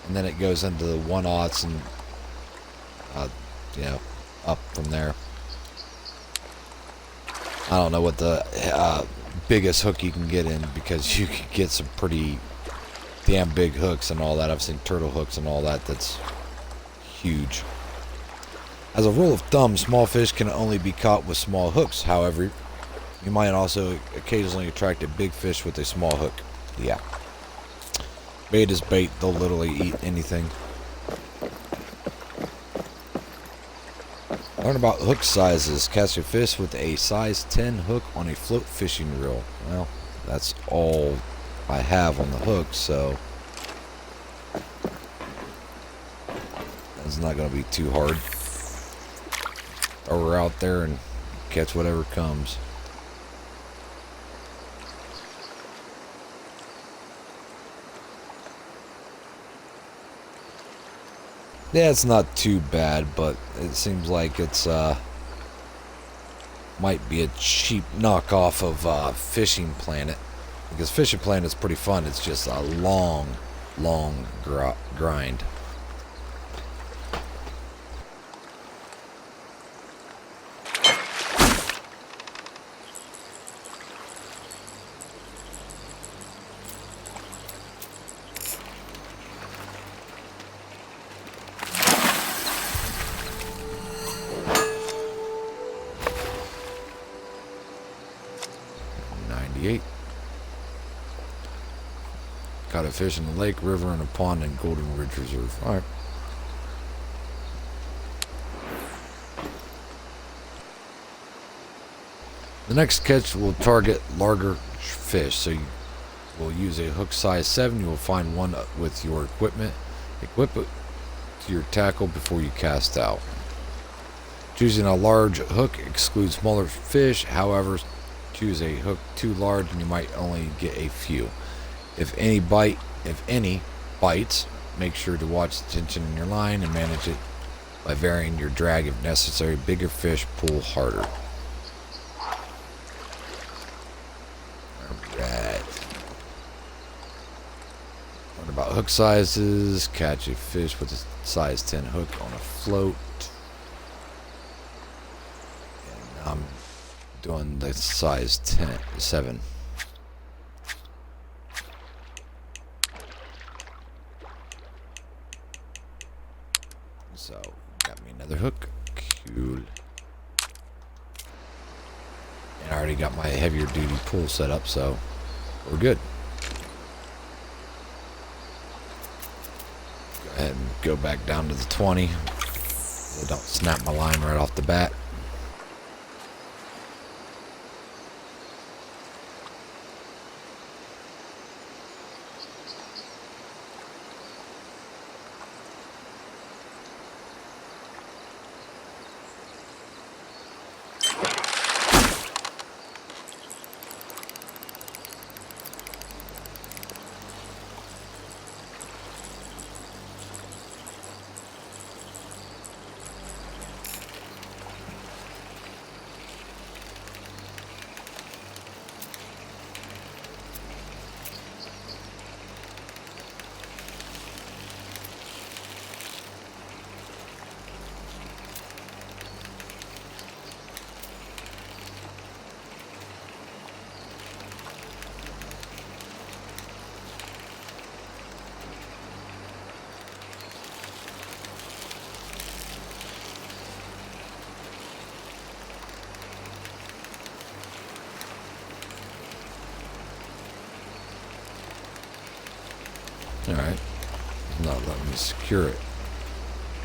and then it goes into the 1/0s and up from there. I don't know what the biggest hook you can get in, because you can get some pretty damn big hooks and all that. I've seen turtle hooks and all that. That's huge. As a rule of thumb, small fish can only be caught with small hooks. However, you might also occasionally attract a big fish with a small hook. Yeah. Bait is bait. They'll literally eat anything. Learn about hook sizes. Catch a fish with a size 10 hook on a float fishing reel. Well, that's all I have on the hook, so it's not going to be too hard. Or we're out there and catch whatever comes. Yeah, it's not too bad, but it seems like it's might be a cheap knockoff of Fishing Planet, because Fishing Planet's pretty fun. It's just a long grind. Caught a fish in the lake, river, and a pond in Golden Ridge Reserve. Alright. The next catch will target larger fish, so will use a hook size 7. You will find one with your equipment. Equip it to your tackle before you cast out. Choosing a large hook excludes smaller fish. However, choose a hook too large and you might only get a few. If any bites, make sure to watch the tension in your line and manage it by varying your drag if necessary. Bigger fish pull harder. Alright. What about hook sizes? Catch a fish with a size 10 hook on a float. And I'm doing the size 7. So, got me another hook. Cool. And I already got my heavier duty pull set up, so we're good. Go ahead and go back down to the 20. So don't snap my line right off the bat. Alright. It's not letting me secure it.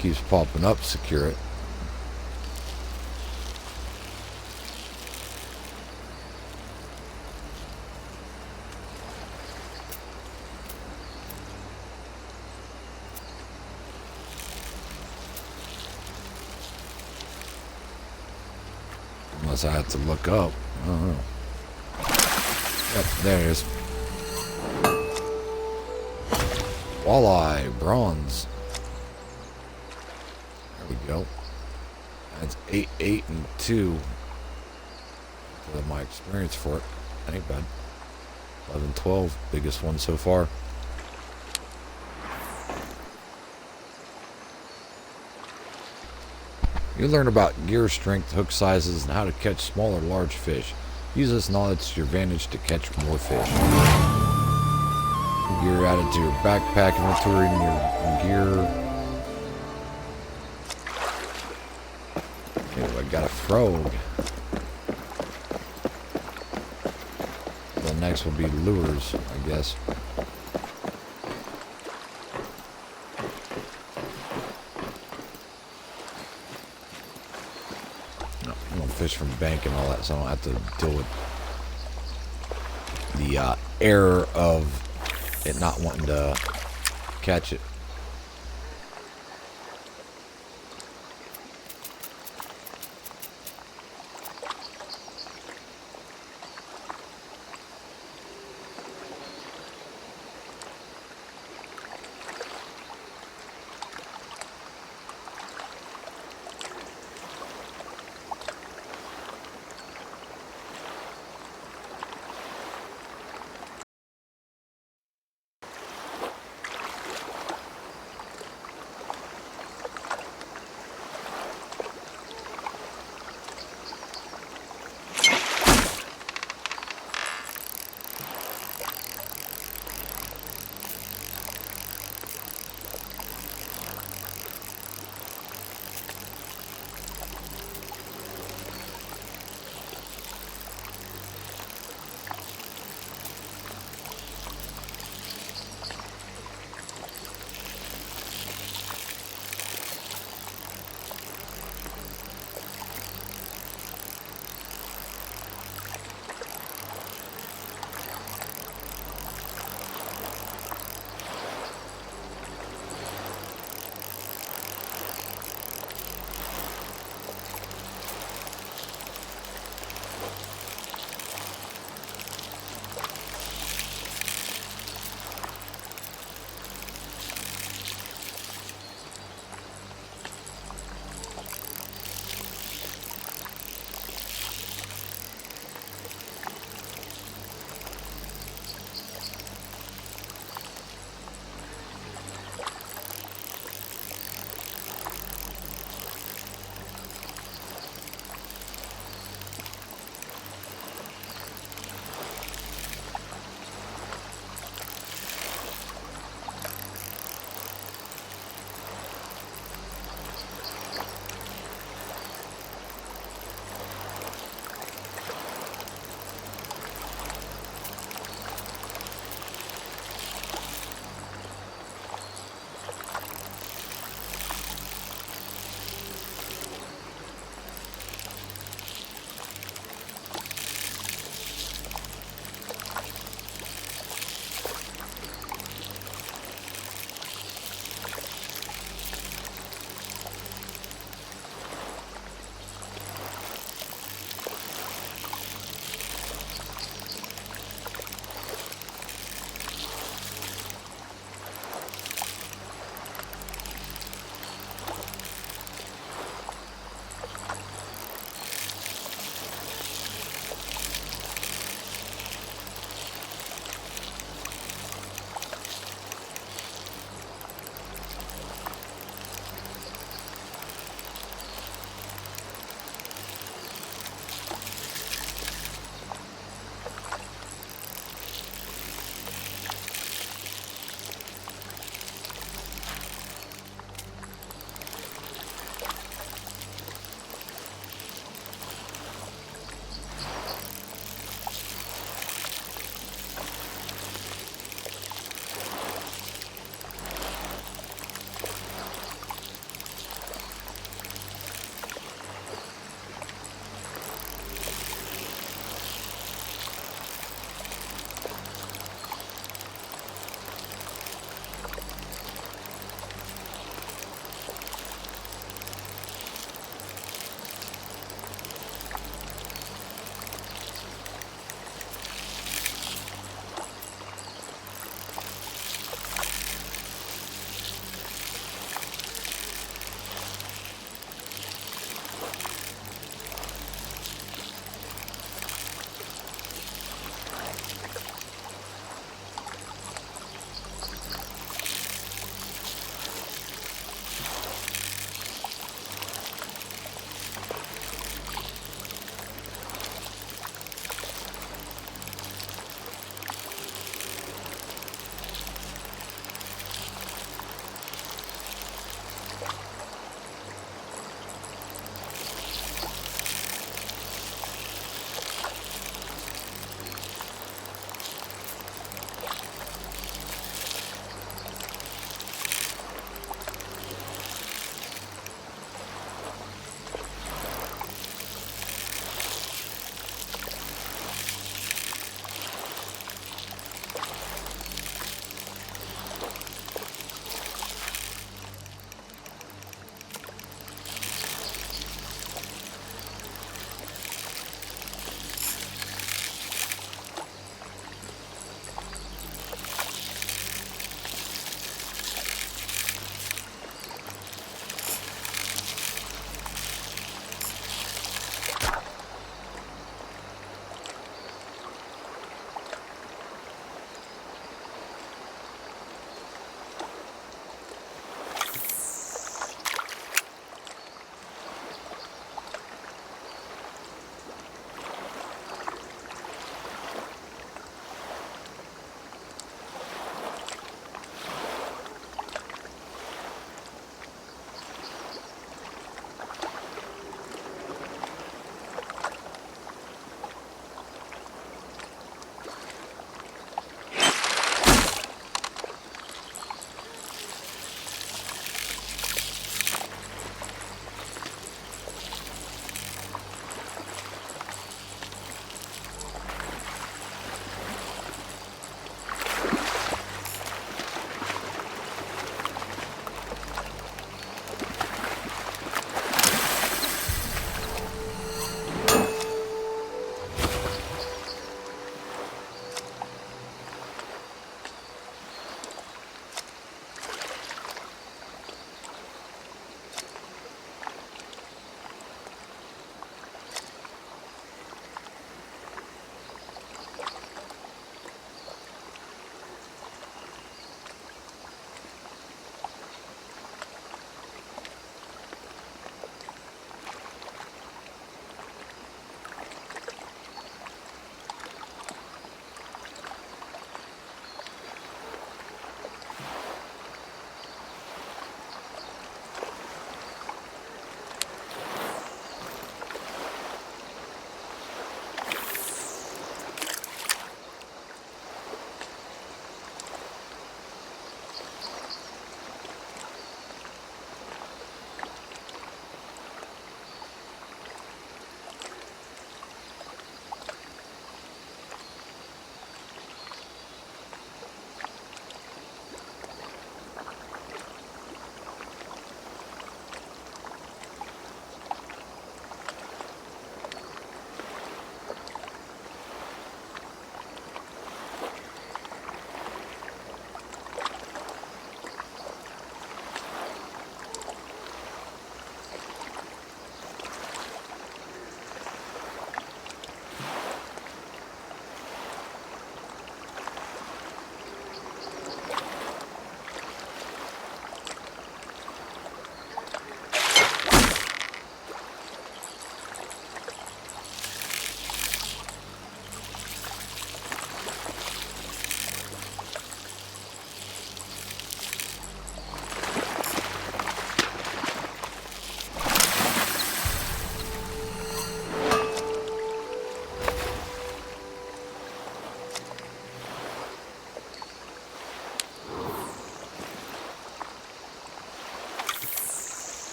Keeps popping up, secure it. Unless I have to look up. I don't know. Yep, there it is. Walleye, bronze. There we go. That's 8, 8, and 2. For my experience for it. That ain't bad. 11, 12. Biggest one so far. You learn about gear strength, hook sizes, and how to catch small or large fish. Use this knowledge to your advantage to catch more fish. Gear added to your backpack, inventory, and your gear. Anyway, I got a frog. The next will be lures, I guess. No, I'm gonna fish from bank and all that, so I don't have to deal with the error of it not wanting to catch it.